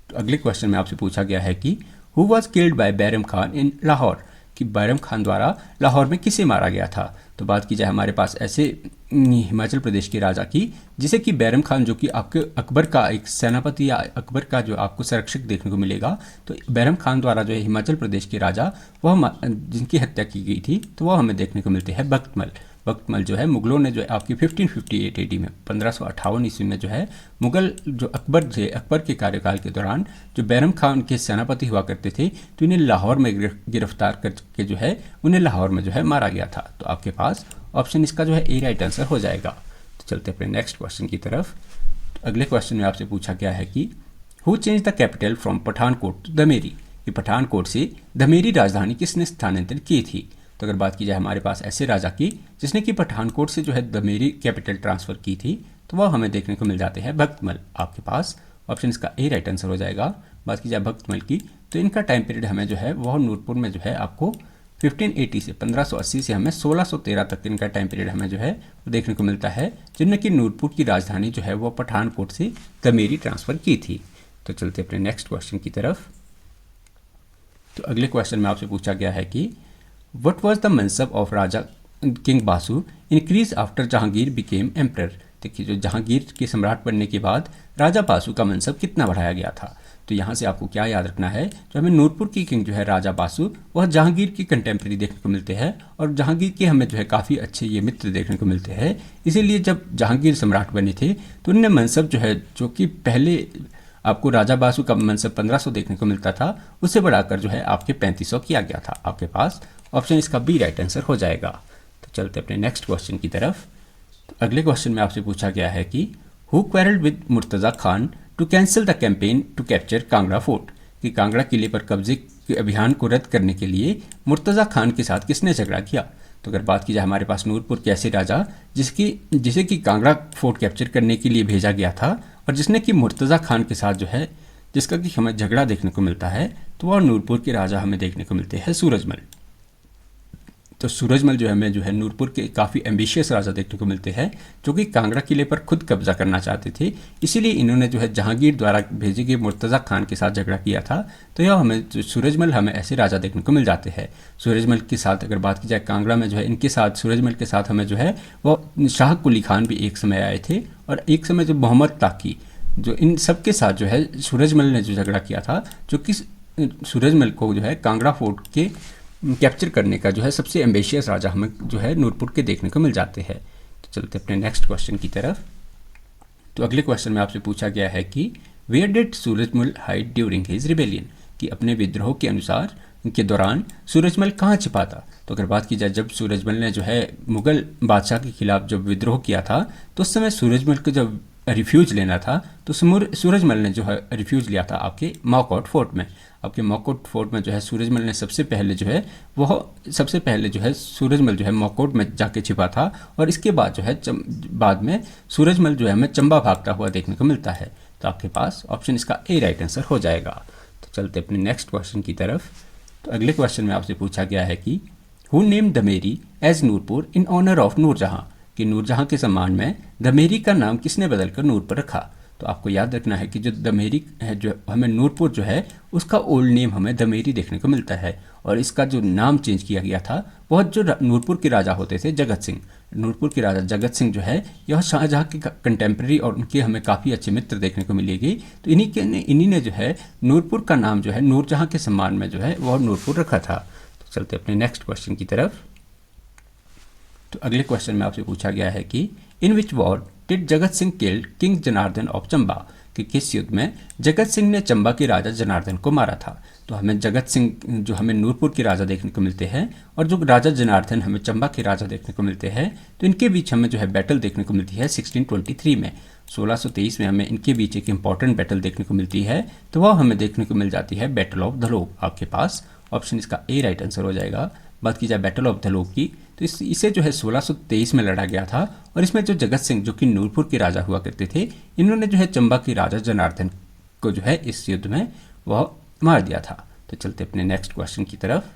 तो अगले क्वेश्चन में आपसे पूछा गया है कि who was killed by Bairam Khan in Lahore, कि बैरम खान द्वारा लाहौर में किसे मारा गया था। तो बात की जाए हमारे पास ऐसे हिमाचल प्रदेश के राजा की, जिसे कि बैरम खान जो कि आपके अकबर का एक सेनापति या अकबर का जो आपको संरक्षक देखने को मिलेगा, तो बैरम खान द्वारा जो है हिमाचल प्रदेश के राजा वह जिनकी हत्या की गई थी, तो वह हमें देखने को मिलते हैं भक्तमल। भक्तमल जो है मुगलों ने जो है आपकी 1558 AD में 1558 ईस्वी में जो है मुगल जो अकबर थे, अकबर के कार्यकाल के दौरान जो बैरम खान के सेनापति हुआ करते थे, तो इन्हें लाहौर में गिरफ्तार करके जो है उन्हें लाहौर में जो है मारा गया था। तो आपके पास ऑप्शन इसका जो है ए राइट आंसर हो जाएगा। तो चलते अपने नेक्स्ट क्वेश्चन की तरफ। तो अगले क्वेश्चन में आपसे पूछा गया है कि who change the capital from Pathankot to Dhameri, कि पठानकोट से धमेरी राजधानी किसने स्थानांतरित की थी। तो अगर बात की जाए हमारे पास ऐसे राजा की जिसने कि पठानकोट से जो है धमेरी कैपिटल ट्रांसफर की थी, तो वह हमें देखने को मिल जाते हैं भक्तमल। आपके पास ऑप्शन इसका ए राइट आंसर हो जाएगा। बात की जाए भक्तमल की, तो इनका टाइम पीरियड हमें जो है वह नूरपुर में जो है आपको 1580 से 1580 से हमें 1613 तक इनका टाइम पीरियड हमें जो है वो देखने को मिलता है, जिनमें कि नूरपुर की राजधानी जो है वो पठानकोट से धमेरी ट्रांसफ़र की थी। तो चलते अपने नेक्स्ट क्वेश्चन की तरफ। तो अगले क्वेश्चन में आपसे पूछा गया है कि what was the mansab of raja king Basu increase after Jahangir became emperor. देखिए, जो जहांगीर के सम्राट बनने के बाद राजा बासु का मनसब कितना बढ़ाया गया था। तो यहाँ से आपको क्या याद रखना है, जो हमें नूरपुर की किंग जो है राजा बासु, वह जहांगीर की कंटेम्प्रेरी देखने को मिलते हैं और जहांगीर के हमें जो है काफ़ी अच्छे ये मित्र देखने को मिलते हैं। इसीलिए जब जहांगीर सम्राट बने थे तो उन्होंने मनसब जो है, जो कि पहले आपको राजा बासु का मनसब 1500 देखने को मिलता था, उससे बढ़ाकर जो है आपके 3500 किया गया था। आपके पास ऑप्शन इसका बी राइट आंसर हो जाएगा। तो चलते अपने नेक्स्ट क्वेश्चन की तरफ। तो अगले क्वेश्चन में आपसे पूछा गया है कि who quarrelled with Murtaza Khan to cancel the campaign to capture Kangra fort, कि कांगड़ा किले पर कब्जे के अभियान को रद्द करने के लिए मुर्तज़ा खान के साथ किसने झगड़ा किया। तो अगर बात की जाए हमारे पास नूरपुर के ऐसे राजा जिसे कि कांगड़ा फोर्ट कैप्चर करने के लिए भेजा गया था और जिसने कि मुर्तज़ा खान के साथ जो है जिसका कि हमें झगड़ा देखने को मिलता है, तो वह नूरपुर के राजा हमें देखने को मिलते हैं सूरजमल। तो सूरजमल जो है हमें जो है नूरपुर के काफ़ी एम्बिशियस राजा देखने को मिलते हैं, जो कि कांगड़ा किले पर खुद कब्जा करना चाहते थे। इसीलिए इन्होंने जो है जहांगीर द्वारा भेजे गए मुर्तज़ा खान के साथ झगड़ा किया था। तो यह हमें जो सूरजमल हमें ऐसे राजा देखने को मिल जाते हैं। सूरजमल के साथ अगर बात की जाए कांगड़ा में जो है इनके साथ सूरजमल के साथ हमें जो है वो शाह कुली खान भी एक समय आए थे, और एक समय जो मोहम्मद ताकी, जो इन सब के साथ जो है सूरजमल ने जो झगड़ा किया था, जो कि सूरजमल को जो है कांगड़ा फोर्ट के कैप्चर करने का जो है सबसे एम्बिशियस राजा हमें जो है नूरपुर के देखने को मिल जाते हैं। तो चलते अपने नेक्स्ट क्वेश्चन की तरफ। तो अगले क्वेश्चन में आपसे पूछा गया है कि where did Surajmal hide during his rebellion, कि अपने विद्रोह के अनुसार के दौरान सूरजमल कहाँ छिपा था। तो अगर बात की जाए जब सूरजमल ने जो है मुगल बादशाह के खिलाफ जब विद्रोह किया था, तो उस समय सूरजमल को जब रिफ्यूज लेना था, तो सूरजमल ने जो है रिफ्यूज लिया था आपके मौकोट फोर्ट में। आपके मौकोट फोर्ट में जो है सूरजमल ने सबसे पहले जो है सूरजमल जो है मौकोट में जाके छिपा था, और इसके बाद जो है बाद में सूरजमल जो है हमें चंबा भागता हुआ देखने को मिलता है। तो आपके पास ऑप्शन इसका ए राइट आंसर हो जाएगा। तो चलते अपने नेक्स्ट क्वेश्चन की तरफ। तो अगले क्वेश्चन में आपसे पूछा गया है कि who name Dhameri as Nurpur in honour of Nurjahan, कि नूरजहां के सम्मान में धमेरी का नाम किसने बदलकर नूरपुर रखा। तो आपको याद रखना है कि जो धमेरी है, जो हमें नूरपुर जो है उसका ओल्ड नेम हमें धमेरी देखने को मिलता है, और इसका जो नाम चेंज किया गया था वह जो नूरपुर के राजा होते थे जगत सिंह, नूरपुर के राजा जगत सिंह जो है यह शाहजहाँ के कंटेम्प्रेरी और उनके हमें काफ़ी अच्छे मित्र देखने को मिलेगी। तो इन्हीं ने जो है नूरपुर का नाम जो है नूरजहां के सम्मान में जो है वह नूरपुर रखा था। तो चलते अपने नेक्स्ट क्वेश्चन की तरफ। तो अगले क्वेश्चन में आपसे पूछा गया है कि in which war did Jagat Singh killed king Janardan of Chamba, कि किस युद्ध में जगत सिंह ने चंबा के राजा जनार्दन को मारा था। तो हमें जगत सिंह जो हमें नूरपुर के राजा देखने को मिलते हैं, और जो राजा जनार्दन हमें चंबा के राजा देखने को मिलते हैं, तो इनके बीच हमें जो है बैटल देखने को मिलती है 1623 में। 1623 में हमें इनके बीच एक इंपॉर्टेंट बैटल देखने को मिलती है, तो वह हमें देखने को मिल जाती है बैटल ऑफ धलोब। आपके पास ऑप्शन इसका ए राइट आंसर हो जाएगा। बात की जाए बैटल ऑफ धलोब की, तो इसे जो है 1623 में लड़ा गया था और इसमें जो जगत सिंह जो कि नूरपुर के राजा हुआ करते थे, इन्होंने जो है चंबा के राजा जनार्दन को जो है इस युद्ध में वह मार दिया था। तो चलते अपने नेक्स्ट क्वेश्चन की तरफ।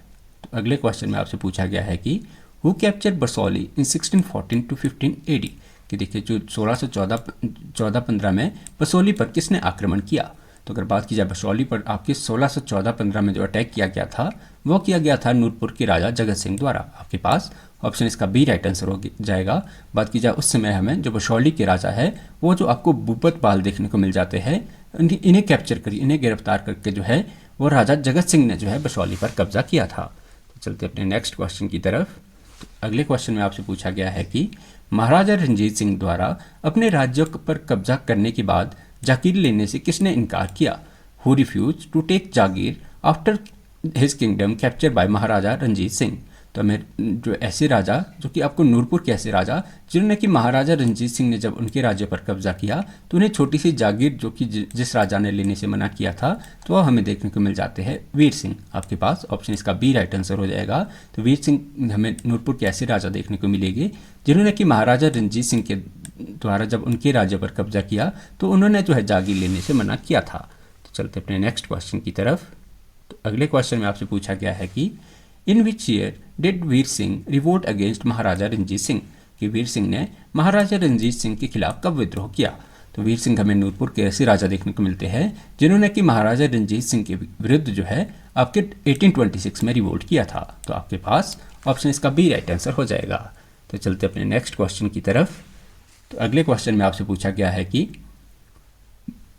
तो अगले क्वेश्चन में आपसे पूछा गया है कि who capture Barsauli in 1614 to 15 AD, कि देखिए जो 1614-15 में बरसौली पर किसने आक्रमण किया। तो अगर बात की जाए बरसौली पर आपके 1614-15 में जो अटैक किया गया था वो किया गया था नूरपुर के राजा जगत सिंह द्वारा। आपके पास ऑप्शन इसका बी राइट आंसर हो जाएगा। बात की जाए उस समय हमें जो बरसौली के राजा है वो जो आपको भूपत बाल देखने को मिल जाते हैं, इन्हें कैप्चर करिए, इन्हें गिरफ्तार करके जो है वो राजा जगत सिंह ने जो है बरसौली पर कब्जा किया था। तो चलते अपने नेक्स्ट क्वेश्चन की तरफ। तो अगले क्वेश्चन में आपसे पूछा गया है कि महाराजा रणजीत सिंह द्वारा अपने राज्य पर कब्जा करने के बाद जागीर लेने से किसने इनकार किया। Who refuse to take jagir after his kingdom capture by Maharaja Ranjit Singh. तो हमें जो ऐसे राजा जो कि आपको नूरपुर के ऐसे राजा जिन्होंने कि महाराजा रणजीत सिंह ने जब उनके राज्य पर कब्जा किया तो उन्हें छोटी सी जागीर जो कि जिस राजा ने लेने से मना किया था तो वह हमें देखने को मिल जाते हैं वीर सिंह। आपके पास ऑप्शन इसका बी राइट आंसर हो जाएगा। तो वीर सिंह हमें नूरपुर के ऐसे राजा देखने को मिलेंगे जिन्होंने कि महाराजा रणजीत सिंह के द्वारा जब उनके राज्य पर कब्जा किया तो उन्होंने जो है जागीर लेने से मना किया था। तो चलते अपने नेक्स्ट क्वेश्चन की तरफ। तो अगले क्वेश्चन में आपसे पूछा गया है कि in which year did Vir Singh revolt against Maharaja Ranjit Singh, कि वीर सिंह ने महाराजा रणजीत सिंह के खिलाफ कब विद्रोह किया। तो वीर सिंह हमें नूरपुर के ऐसे राजा देखने को मिलते हैं जिन्होंने कि महाराजा रणजीत सिंह के विरुद्ध जो है आपके 1826 में रिवोल्ट किया था। तो आपके पास ऑप्शन इसका बी राइट आंसर हो जाएगा। तो चलते अपने नेक्स्ट क्वेश्चन की तरफ। तो अगले क्वेश्चन में आपसे पूछा गया है कि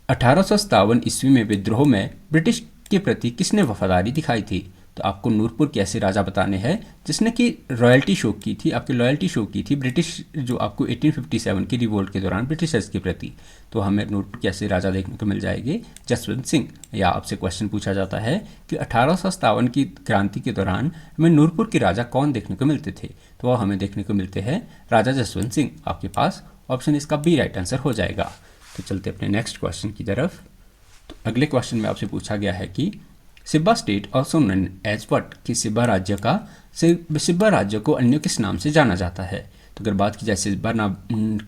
1857 ईस्वी में विद्रोह में ब्रिटिश के प्रति किसने वफादारी दिखाई थी। तो आपको नूरपुर के ऐसे राजा बताने हैं जिसने कि रॉयल्टी शो की थी, आपकी लॉयल्टी शो की थी ब्रिटिश जो आपको 1857 की रिवोल्ट के दौरान ब्रिटिशर्स के प्रति। तो हमें नूरपुर के ऐसे राजा देखने को मिल जाएंगे जसवंत सिंह। या आपसे क्वेश्चन पूछा जाता है कि 1857 की क्रांति के दौरान हमें नूरपुर के राजा कौन देखने को मिलते थे। तो वह हमें देखने को मिलते हैं राजा जसवंत सिंह। आपके पास ऑप्शन इसका बी राइट आंसर हो जाएगा। तो चलते अपने नेक्स्ट क्वेश्चन की तरफ। तो अगले क्वेश्चन में आपसे पूछा गया है कि Sibba state also known as what, कि सिब्बा राज्य को अन्य किस नाम से जाना जाता है। तो अगर बात की जाए सिब्बा नाम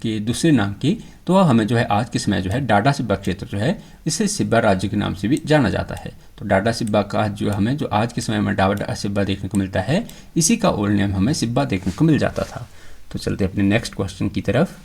के दूसरे नाम की तो वह हमें जो है आज के समय जो है डाडा सिब्बा क्षेत्र जो है इसे सिब्बा राज्य के नाम से भी जाना जाता है। तो डाडा सिब्बा का जो हमें जो आज के समय में डाडा सिब्बा देखने को मिलता है इसी का ओल्ड नेम हमें सिब्बा देखने को मिल जाता था। तो चलते अपने नेक्स्ट क्वेश्चन की तरफ।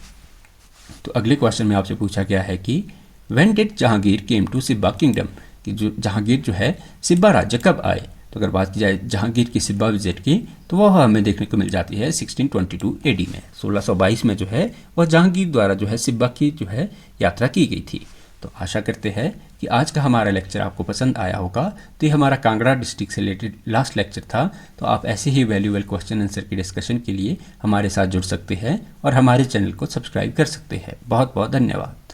तो अगले क्वेश्चन में आपसे पूछा गया है कि when did Jahangir came to Sibba kingdom, कि जो जहांगीर जो है सिब्बा राज्य कब आए। तो अगर बात की जाए जहांगीर की सिब्बा विजिट की तो वह हमें देखने को मिल जाती है 1622 AD में। 1622 में जो है वह जहांगीर द्वारा जो है सिब्बा की जो है यात्रा की गई थी। तो आशा करते हैं कि आज का हमारा लेक्चर आपको पसंद आया होगा। तो ये हमारा कांगड़ा डिस्ट्रिक्ट से रिलेटेड लास्ट लेक्चर था। तो आप ऐसे ही वैल्यूएबल क्वेश्चन आंसर की डिस्कशन के लिए हमारे साथ जुड़ सकते हैं और हमारे चैनल को सब्सक्राइब कर सकते हैं। बहुत बहुत धन्यवाद।